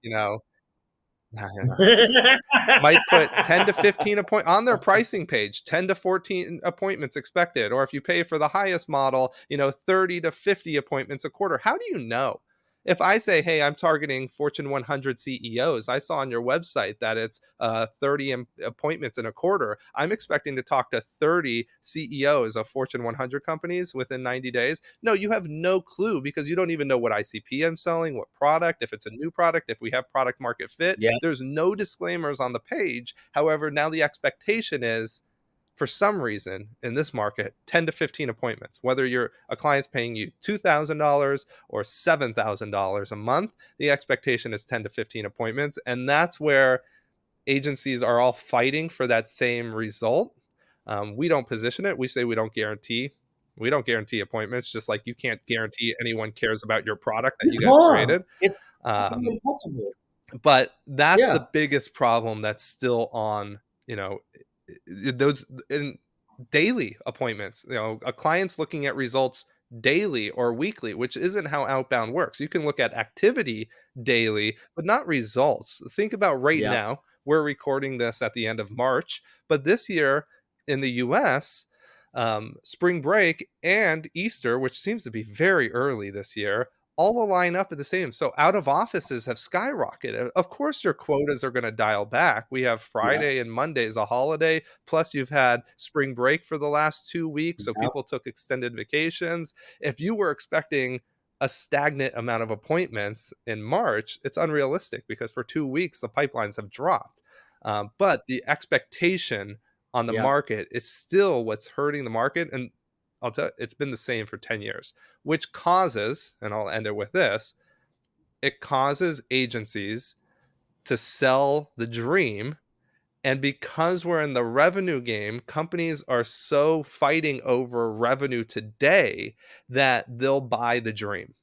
might put 10 to 15 on their pricing page, 10 to 14 appointments expected, or if you pay for the highest model, 30 to 50 appointments a quarter. How do you know? If I say, hey, I'm targeting Fortune 100 CEOs, I saw on your website that it's 30 appointments in a quarter. I'm expecting to talk to 30 CEOs of Fortune 100 companies within 90 days. No, you have no clue because you don't even know what ICP I'm selling, what product, if it's a new product, if we have product market fit. Yeah, There's no disclaimers on the page. However, now the expectation is, for some reason in this market, 10 to 15 appointments, whether a client's paying you $2,000 or $7,000 a month, the expectation is 10 to 15 appointments. And that's where agencies are all fighting for that same result. We don't position it. We say we don't guarantee appointments, just like you can't guarantee anyone cares about your product that you you guys can't. created. It's fucking Um, impossible. but that's the Yeah, biggest problem that's still on, you know, those in daily appointments. A client's looking at results daily or weekly, which isn't how outbound works. You can look at activity daily, but not results. Think about right yeah, now. We're recording this at the end of March, but this year in the US, spring break and Easter, which seems to be very early this year, all will line up at the same. So out of offices have skyrocketed. Of course, your quotas are going to dial back. We have yeah, Friday and Monday as a holiday. Plus, you've had spring break for the last 2 weeks. So yeah, people took extended vacations. If you were expecting a stagnant amount of appointments in March, it's unrealistic because for 2 weeks, the pipelines have dropped. But the expectation on the yeah. market is still what's hurting the market. And I'll tell you, it's been the same for 10 years, which causes, and I'll end it with this, it causes agencies to sell the dream. And because we're in the revenue game, companies are so fighting over revenue today that they'll buy the dream.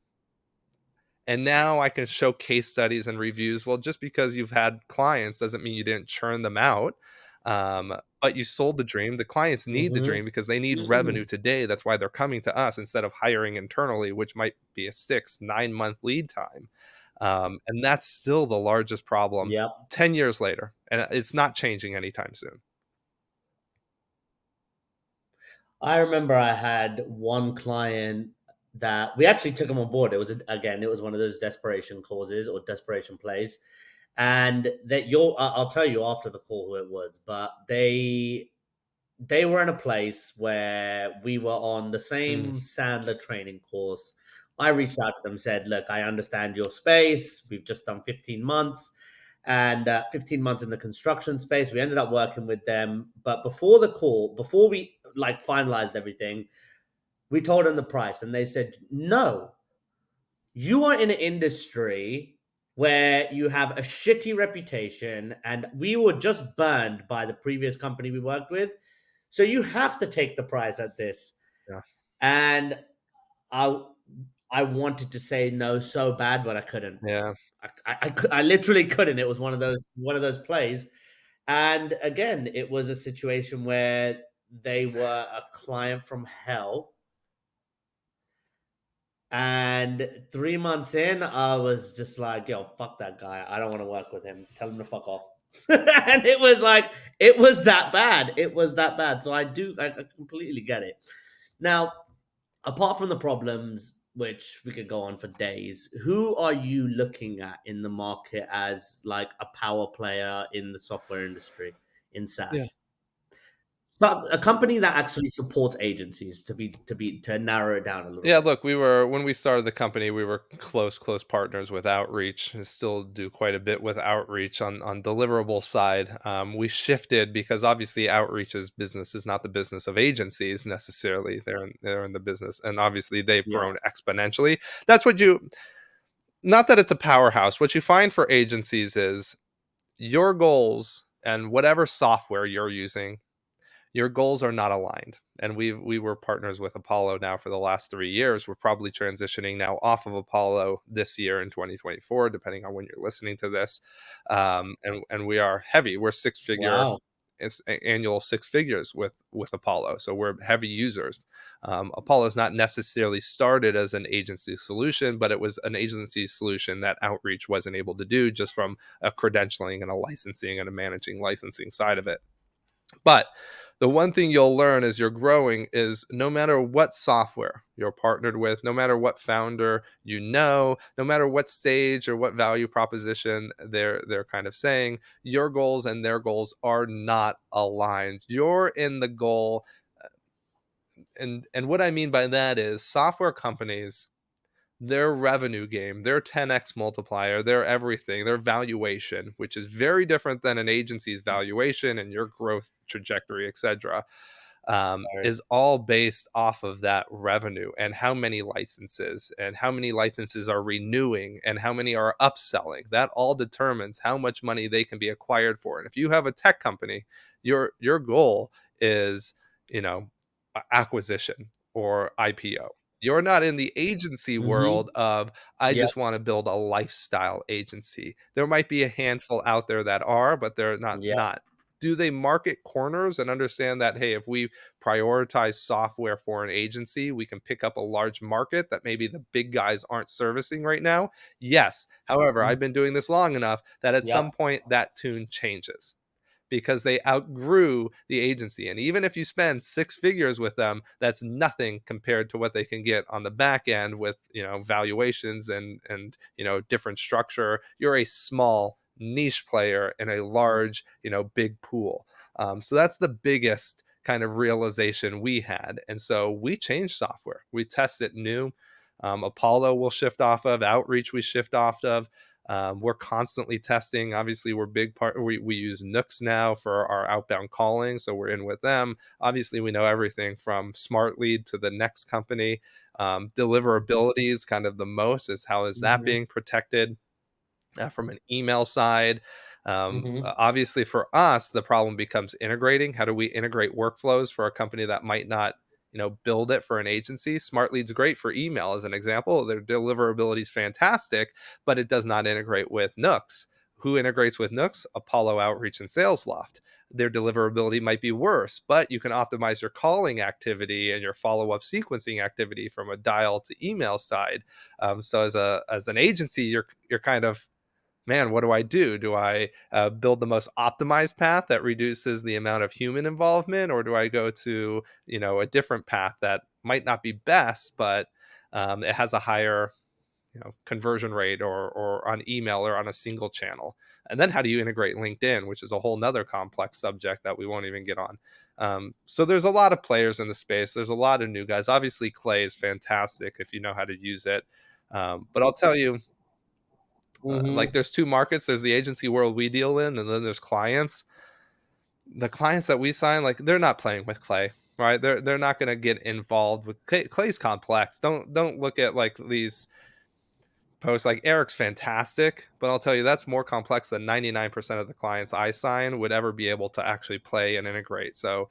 And now I can show case studies and reviews. Well, just because you've had clients doesn't mean you didn't churn them out. But you sold the dream. The clients need the Mhm. dream because they need Mhm. revenue today. That's why they're coming to us instead of hiring internally, which might be a 6, 9 month lead time. And that's still the largest problem Yep. 10 years later. And it's not changing anytime soon. I remember I had one client that we actually took him on board. Again, it was one of those desperation causes or desperation plays, and that I'll tell you after the call who it was, but they were in a place where we were on the Mm, same Sandler training course. I reached out to them, said, "Look, I understand your space. We've just done 15 months." And 15 months in the construction space. We ended up working with them. But before the call, before we like finalized everything, we told them the price. And they said, no, you are in an industry where you have a shitty reputation and we were just burned by the previous company we worked with. So you have to take the price at this. yeah. And I I wanted to say no so bad, but I couldn't. Yeah. I literally couldn't. It was one of those plays. And again, it was a situation where they were a client from hell. And 3 months in, I was just like, yo, fuck that guy. I don't want to work with him. Tell him to fuck off. And it was like, it was that bad. It was that bad. So I completely get it. Now, apart from the problems, which we could go on for days, who are you looking at in the market as like a power player in the software industry in Yeah. SaaS? So a company that actually supports agencies to narrow it down a little Yeah, bit. look, when we started the company, we were close partners with outreach and still do quite a bit with outreach on deliverable side. We shifted because obviously outreach's business is not the business of agencies necessarily. They're in the business, and obviously they've Yeah, grown exponentially. That's what you not that it's a powerhouse. What you find for agencies is your goals and whatever software you're using, your goals are not aligned. And we were partners with Apollo now for the last 3 years. We're probably transitioning now off of Apollo this year in 2024, depending on when you're listening to this. And we are heavy. We're six figure wow. annual six figures with Apollo. So we're heavy users. Apollo is not necessarily started as an agency solution, but it was an agency solution that Outreach wasn't able to do just from a credentialing and a licensing and a managing licensing side of it. But the one thing you'll learn as you're growing is no matter what software you're partnered with, no matter what founder you know, no matter what stage or what value proposition they're kind of saying, your goals and their goals are not aligned. You're in the goal, and what I mean by that is software companies, their revenue game, their 10x multiplier, their everything, their valuation, which is very different than an agency's valuation and your growth trajectory, etc., is all based off of that revenue and how many licenses are renewing and how many are upselling. That all determines how much money they can be acquired for. And if you have a tech company, your goal is, you know, acquisition or IPO. You're not in the agency Mm-hmm. world of, I Yep. just want to build a lifestyle agency. There might be a handful out there that are, but they're not Yep. not. Do they market corners and understand that, hey, if we prioritize software for an agency, we can pick up a large market that maybe the big guys aren't servicing right now? Yes. However, I've Mhm. been doing this long enough that at some Yep. point that tune changes because they outgrew the agency. And even if you spend six figures with them, that's nothing compared to what they can get on the back end with, valuations and different structure. You're a small niche player in a large, big pool. So that's the biggest kind of realization we had. And so we changed software. We test it new. Apollo will shift off of, Outreach we shift off of. We're constantly testing. Obviously, we're big part. We use Nooks now for our outbound calling, so we're in with them. Obviously, we know everything from Smart Lead to the next company. Deliverability is kind of the most. Is how is that Mhm. being protected? From an email side. Mhm. Obviously, for us, the problem becomes integrating. How do we integrate workflows for a company that might not, build it for an agency? Smart Lead's great for email, as an example. Their deliverability is fantastic, but it does not integrate with Nooks. Who integrates with Nooks? Apollo Outreach and SalesLoft. Their deliverability might be worse, but you can optimize your calling activity and your follow-up sequencing activity from a dial to email side. So as an agency, you're kind of, man, what do I do? Do I build the most optimized path that reduces the amount of human involvement, or do I go to, a different path that might not be best, but it has a higher, conversion rate, or on email or on a single channel? And then how do you integrate LinkedIn, which is a whole nother complex subject that we won't even get on. So there's a lot of players in the space. There's a lot of new guys. Obviously, Clay is fantastic if you know how to use it. But I'll tell you, like, Mhm. there's two markets. There's the agency world we deal in, and then there's clients. The clients that we sign, like, they're not playing with Clay, right? They're not going to get involved with Clay. Clay's complex. Don't look at like these posts. Like, Eric's fantastic, but I'll tell you that's more complex than 99% of the clients I sign would ever be able to actually play and integrate. So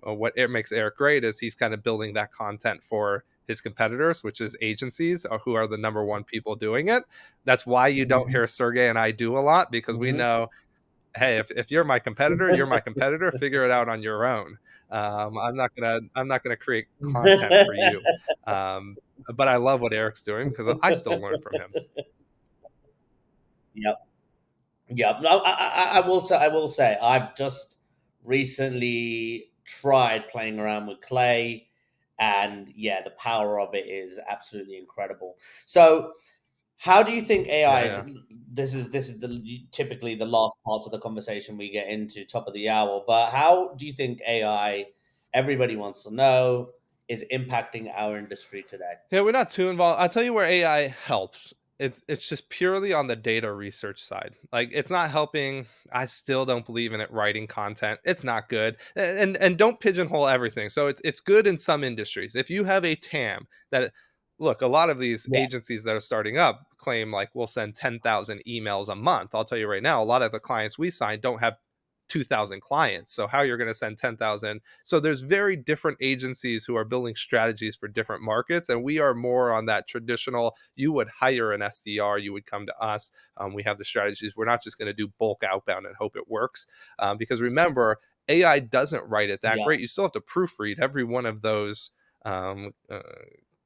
what it makes Eric great is he's kind of building that content for his competitors, which is agencies, who are the number one people doing it. That's why you don't Mhm. hear Sergey and I do a lot, because we Mhm. know, hey, if you're my competitor, you're my competitor. Figure it out on your own. I'm not gonna create content for you. Um, but I love what Eric's doing because I still learn from him. Yep. Yep. No, I will say. I will say. I've just recently tried playing around with clay, and yeah, the power of it is absolutely incredible. So, how do you think AI Yeah, is? yeah. This is typically the last part of the conversation we get into, top of the hour. But how do you think AI? Everybody wants to know, is impacting our industry today. Yeah, we're not too involved. I'll tell you where AI helps. It's just purely on the data research side. Like, it's not helping. I still don't believe in it writing content. It's not good. And don't pigeonhole everything. So it's good in some industries. If you have a TAM that, look, a lot of these Yeah. agencies that are starting up claim like we'll send 10,000 emails a month. I'll tell you right now, a lot of the clients we sign don't have 2,000 clients. So how you're going to send 10,000. So there's very different agencies who are building strategies for different markets. And we are more on that traditional, you would hire an SDR, you would come to us. We have the strategies. We're not just going to do bulk outbound and hope it works. Because remember, AI doesn't write it that Yeah. great. You still have to proofread every one of those um, uh,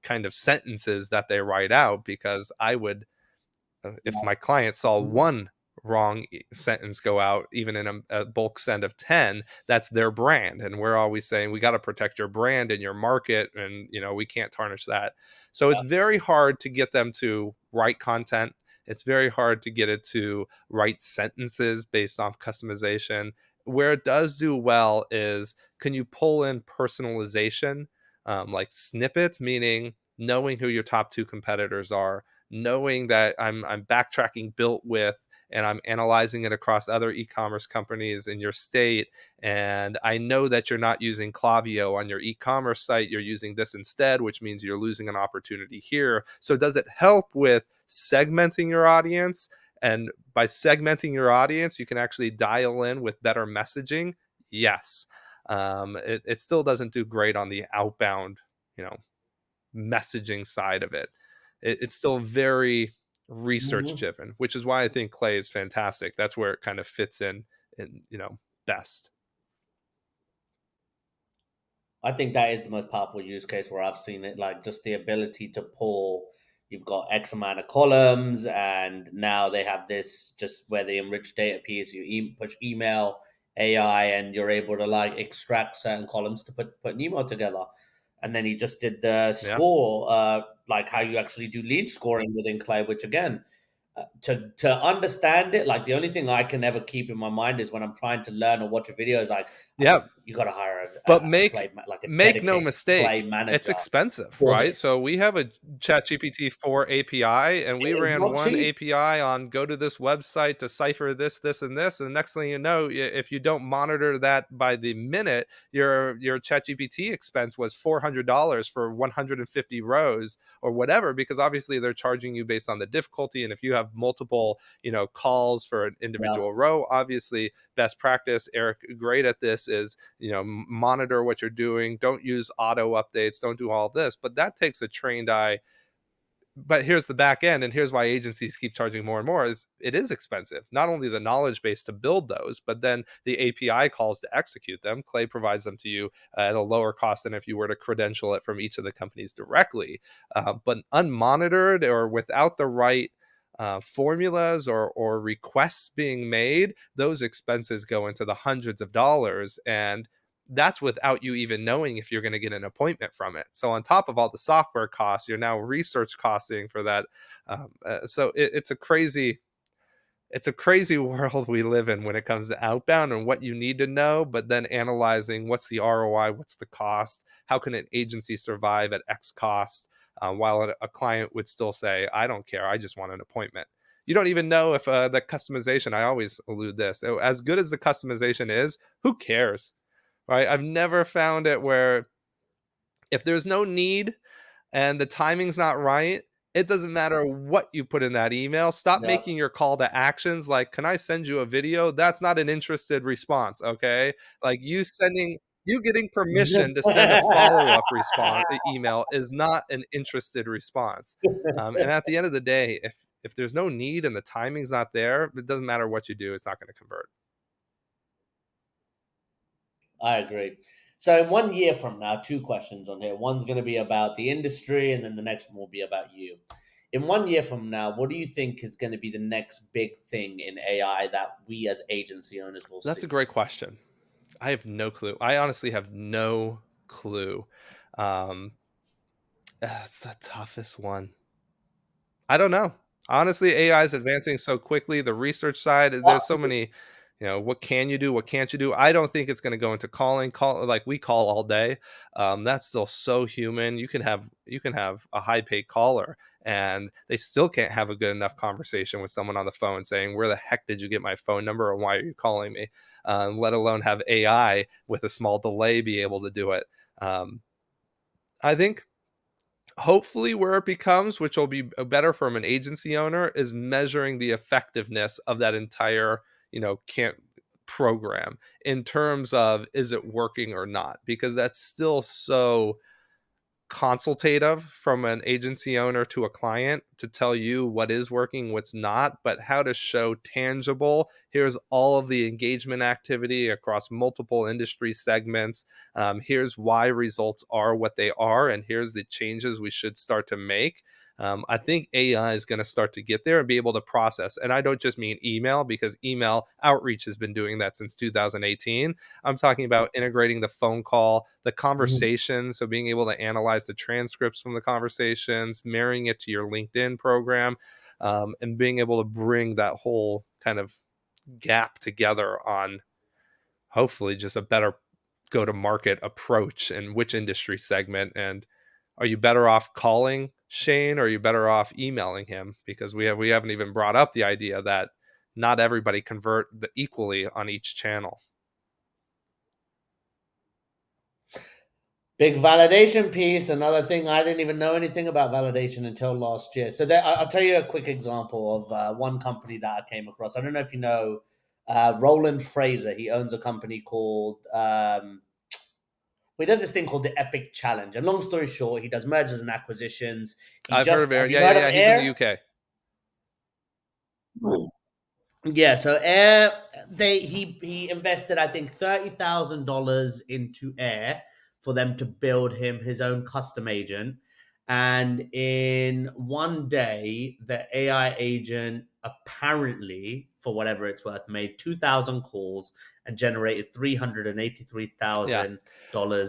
kind of sentences that they write out, because I would, if Yeah. my client saw Mhm. one wrong sentence go out, even in a bulk send of 10, that's their brand. And we're always saying, we got to protect your brand and your market. And, we can't tarnish that. So it's very hard to get them to write content. It's very hard to get it to write sentences based off customization. Where it does do well is, can you pull in personalization, like snippets, meaning knowing who your top two competitors are, knowing that I'm backtracking built with, and I'm analyzing it across other e-commerce companies in your state, and I know that you're not using Klaviyo on your e-commerce site, you're using this instead, which means you're losing an opportunity here. So does it help with segmenting your audience? And by segmenting your audience, you can actually dial in with better messaging. Yes. It still doesn't do great on the outbound, you know, messaging side of it. It's still very research Mhm. driven, which is why I think Clay is fantastic. That's where it kind of fits in, best. I think that is the most powerful use case where I've seen it. Like just the ability to pull, you've got X amount of columns, and now they have this just where they enrich data piece. You push email AI, and you're able to like extract certain columns to put an email together. And then he just did the Yeah. score, like how you actually do lead scoring within Clay, which again, to understand it, like the only thing I can ever keep in my mind is when I'm trying to learn or watch a video is like, I Yeah. think you got to hire But a clay like a make no dedicated clay mistake, it's manager expensive, for right? this. So we have a ChatGPT 4 API, and we It is ran not one cheap. API on go to this website, decipher this, this, and this, and the next thing you know, if you don't monitor that by the minute, your ChatGPT expense was $400 for 150 rows or whatever, because obviously they're charging you based on the difficulty, and if you have multiple, calls for an Yeah, individual row, obviously best practice. Eric, great at this, is monitor what you're doing, don't use auto updates, don't do all this, but that takes a trained eye. But here's the back end, and here's why agencies keep charging more and more, is it is expensive, not only the knowledge base to build those, but then the API calls to execute them. Clay provides them to you at a lower cost than if you were to credential it from each of the companies directly. But unmonitored or without the right formulas or requests being made, those expenses go into the hundreds of dollars, and that's without you even knowing if you're going to get an appointment from it. So on top of all the software costs, you're now research costing for that. So it's a crazy world we live in when it comes to outbound and what you need to know, but then analyzing what's the ROI, what's the cost, how can an agency survive at X cost, while a client would still say, I don't care, I just want an appointment. You don't even know if the customization, I always allude this, as good as the customization is, who cares, right? I've never found it where if there's no need and the timing's not right, it doesn't matter what you put in that email. Stop yeah. making your call to actions like, "Can I send you a video?" That's not an interested response, okay? Like, you getting permission to send a follow-up response email is not an interested response. And at the end of the day, if there's no need and the timing's not there, it doesn't matter what you do, it's not gonna convert. I agree. So in 1 year from now, two questions on here. One's going to be about the industry, and then the next one will be about you. In 1 year from now, what do you think is going to be the next big thing in AI that we as agency owners will That's a see? great question. I have no clue. I honestly have no clue. Um, That's the toughest one. I don't know. Honestly, AI is advancing so quickly. The research side, there's so many, what can you do? What can't you do? I don't think it's going to go into calling. Call like we call all day. That's still so human. You can have a high paid caller, and they still can't have a good enough conversation with someone on the phone saying, "Where the heck did you get my phone number, or why are you calling me?" Let alone have AI with a small delay be able to do it. Um, I think hopefully where it becomes, which will be better from an agency owner, is measuring the effectiveness of that entire, camp. program in terms of is it working or not, because that's still so consultative from an agency owner to a client to tell you what is working, what's not, but how to show tangible. Here's all of the engagement activity across multiple industry segments. Here's why results are what they are, and here's the changes we should start to make. I think AI is going to start to get there and be able to process. And I don't just mean email, because email outreach has been doing that since 2018. I'm talking about integrating the phone call, the Mhm. conversations. So being able to analyze the transcripts from the conversations, marrying it to your LinkedIn program, and being able to bring that whole kind of gap together on hopefully just a better go to market approach and which industry segment. And are you better off calling Shane, or are you better off emailing him? Because we haven't even brought up the idea that not everybody convert equally on each channel. Big validation piece. Another thing, I didn't even know anything about validation until last year. So I'll tell you a quick example of one company that I came across. I don't know if you know Roland Fraser. He owns a company called. He does this thing called the Epic Challenge. And long story short, he does mergers and acquisitions. He I've heard of just Aaron. have you Yeah, yeah, heard of yeah. He's in the Air? UK. Yeah, so Air, he invested I think $30,000 into Air for them to build him his own custom agent, and in one day the AI agent apparently, for whatever it's worth, made 2,000 calls and generated Yeah. $383,000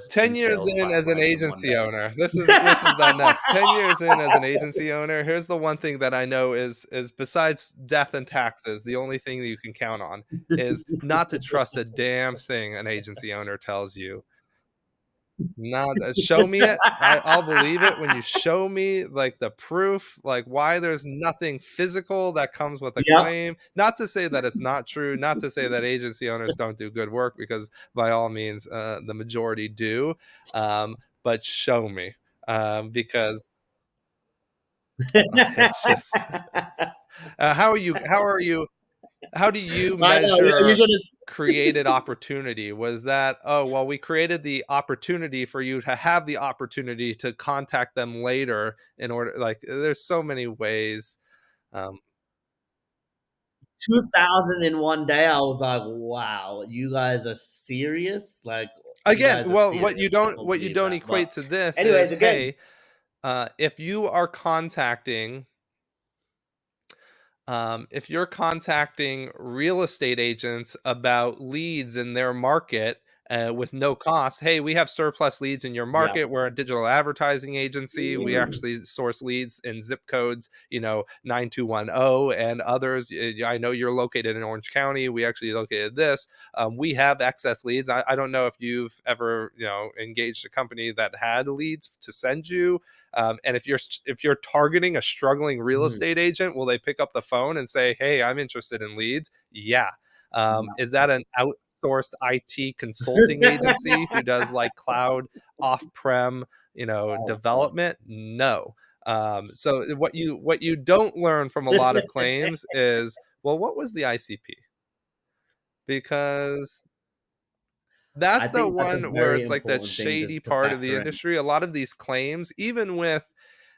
10 in years sales in as an pipeline from one agency day. owner. This is the next. 10 years in as an agency owner. Here's the one thing that I know is besides death and taxes, the only thing that you can count on is not to trust a damn thing an agency owner tells you. No, show me it. I'll believe it when you show me like the proof, like why there's nothing physical that comes with a Yep. claim. Not to say that it's not true, not to say that agency owners don't do good work, because by all means, the majority do. But show me, because it's just how are you? How are you? How do you I know. You measure should created opportunity? Was that, oh, well, we created the opportunity for you to have the opportunity to contact them later in order, like, there's so many ways. Um, 2,000 in one day. I was like, wow, you guys are serious? Like, you Again, guys are well, serious. I can't what you believe don't that. But, equate to this anyways, is, again, hey, if you are contacting if you're contacting real estate agents about leads in their market with no cost, hey, we have surplus leads in your yeah. market. We're a digital advertising agency. We actually source leads in zip codes, 9210 and others. I know you're located in Orange County. We actually located this. We have excess leads. I don't know if you've ever, engaged a company that had leads to send you, and if you're targeting a struggling real Mhm. estate agent, will they pick up the phone and say, "Hey, I'm interested in leads"? Yeah. Is that an outsourced IT consulting agency who does like cloud off-prem, development? No. So what you don't learn from a lot of claims is, well, what was the ICP? Because I that's the think that's a one where very it's like that important thing shady to part of the factor in. industry. A lot of these claims, even with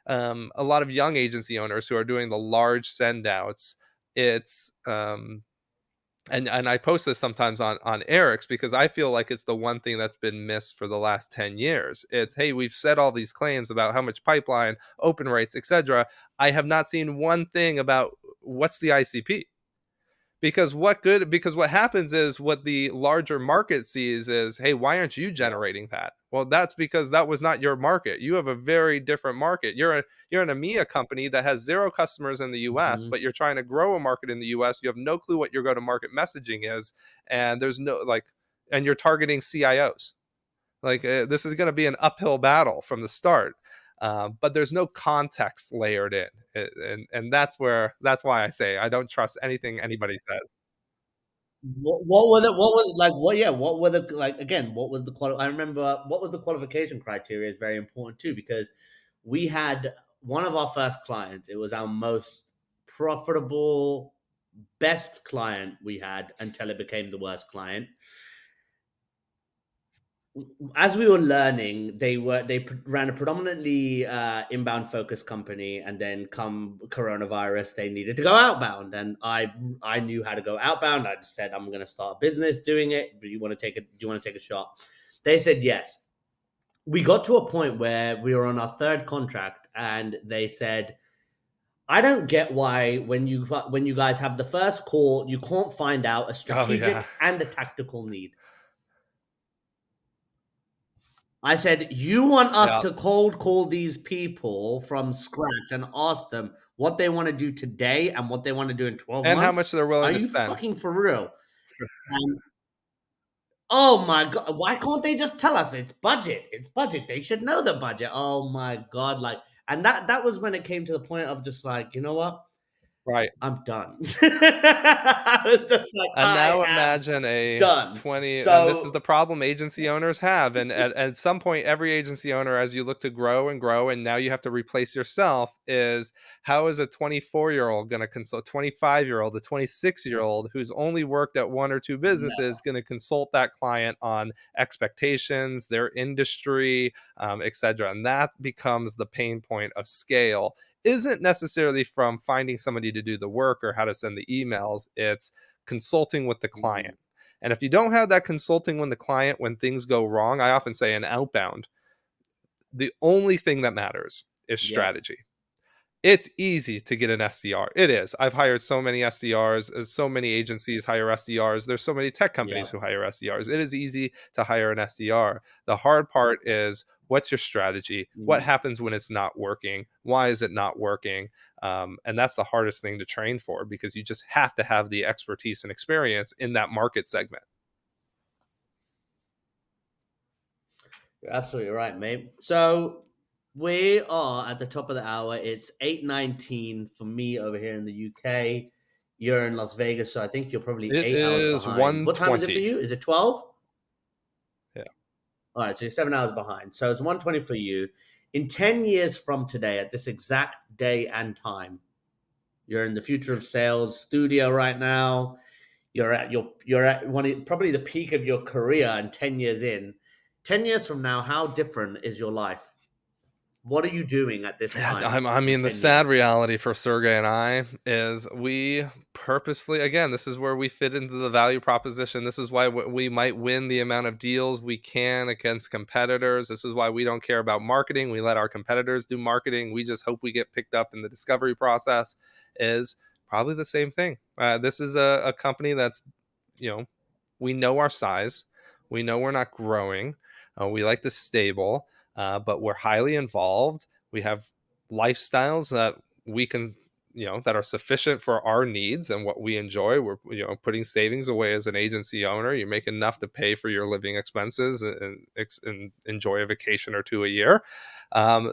a lot of young agency owners who are doing the large send outs, it's and I post this sometimes on Eric's, because I feel like it's the one thing that's been missed for the last 10 years. It's, hey, we've said all these claims about how much pipeline, open rates, etc. I have not seen one thing about what's the ICP. Because what happens is, what the larger market sees is, hey, why aren't you Yeah. generating that? Well, that's because that was not your market. You have a very different market. You're an EMEA company that has zero customers in the US, Mhm. but you're trying to grow a market in the US. You have no clue what your go to market messaging is, and there's no like, and you're targeting CIOs. Like, this is going to be an uphill battle from the start. But there's no context layered in, and that's why I say I don't trust anything anybody says. What were the what was like what yeah what were the like again what was the I remember what was the qualification criteria is very important too, because we had one of our first clients. It was our most profitable best client we had until it became the worst client. As we were learning, they ran a predominantly inbound focused company, and then come coronavirus, they needed to go outbound, and I knew how to go outbound. I just said, I'm going to start a business doing it. Do you want to take it? Do you want to take a shot? They said yes. We got to a point where we were on our third contract, and they said, I don't get why when you guys have the first call, you can't find out a Oh yeah. strategic and a tactical need. I said, you want us Yeah. to cold call these people from scratch and ask them what they want to do today and what they want to do in 12 And how months? much they're Are willing to you spend. fucking for real? And oh my God, why can't they just tell us it's budget? It's budget. They should know the budget. Oh my God. Like, and that was when it came to the point of just like, you know what? Right. I'm done. I was just like, And I now am imagine a done. 20, and this is So the problem agency owners have. And at some point, every agency owner, as you look to grow and grow, and now you have to replace yourself, is how is a 24-year-old going to consult, 25-year-old, a 26-year-old who's only worked at one or two never. businesses going to consult that client on expectations, their industry, etc. And that becomes the pain point of scale. Isn't necessarily from finding somebody to do the work or how to send the emails. It's consulting with the Mhm. client. And if you don't have that consulting with the client when things go wrong, I often say in outbound, the only thing that matters is Yep. strategy. It's easy to get an SDR. It is. I've hired so many SDRs. So many agencies hire SDRs. There's so many tech companies who Yep. hire SDRs. It is easy to hire an SDR. The hard part is, what's your strategy? What Mhm. happens when it's not working? Why is it not working? And that's the hardest thing to train for, because you just have to have the expertise and experience in that market segment. You're absolutely right, mate. So we are at the top of the hour. It's 8:19 for me over here in the UK. You're in Las Vegas, so I think you're probably It 8 hours is behind. What time is it for 120. you? Is it 12? Yeah. All right, so you're 7 hours behind. So it's 1:20 for you. In 10 years from today, at this exact day and time, you're in the future of sales studio right now. You're at probably the peak of your career, and 10 years in. 10 years from now, how different is your life? What are you doing at this Yeah, time I in mean, the 10 sad years? reality for Sergey and I is we purposely, again, this is where we fit into the value proposition. This is why we might win the amount of deals we can against competitors. This is why we don't care about marketing. We let our competitors do marketing. We just hope we get picked up in the discovery process. Is probably the same thing. This is a company that's, you know, we know our size. We know we're not growing. We like the stable, but we're highly involved. We have lifestyles that we can, that are sufficient for our needs and what we enjoy. We're, putting savings away as an agency owner. You make enough to pay for your living expenses and enjoy a vacation or two a year.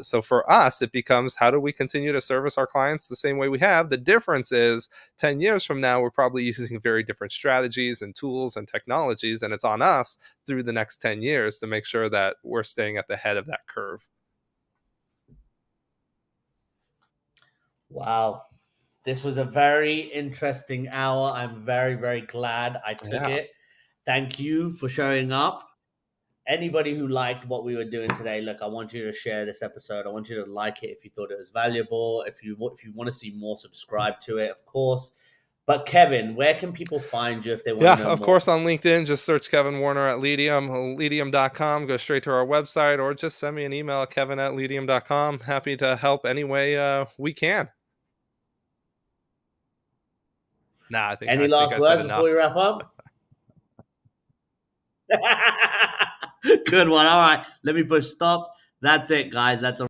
So for us, it becomes, how do we continue to service our clients the same way we have? The difference is 10 years from now, we're probably using very different strategies and tools and technologies. And it's on us through the next 10 years to make sure that we're staying at the head of that curve. Wow. This was a very interesting hour. I'm very, very glad I took Yeah. it. Thank you for showing up. Anybody who liked what we were doing today, look, I want you to share this episode. I want you to like it if you thought it was valuable. If you want to see more, subscribe to it, of course. But Kevin, where can people find you if they want to Yeah, know of more? course, on LinkedIn, just search Kevin Warner at Leadium, leadium.com, go straight to our website, or just send me an email at kevin@leadium.com. Happy to help any way we can. Nah, I Any think last I said words before we enough. wrap up? Good one. All right, let me push stop. That's it, guys. That's a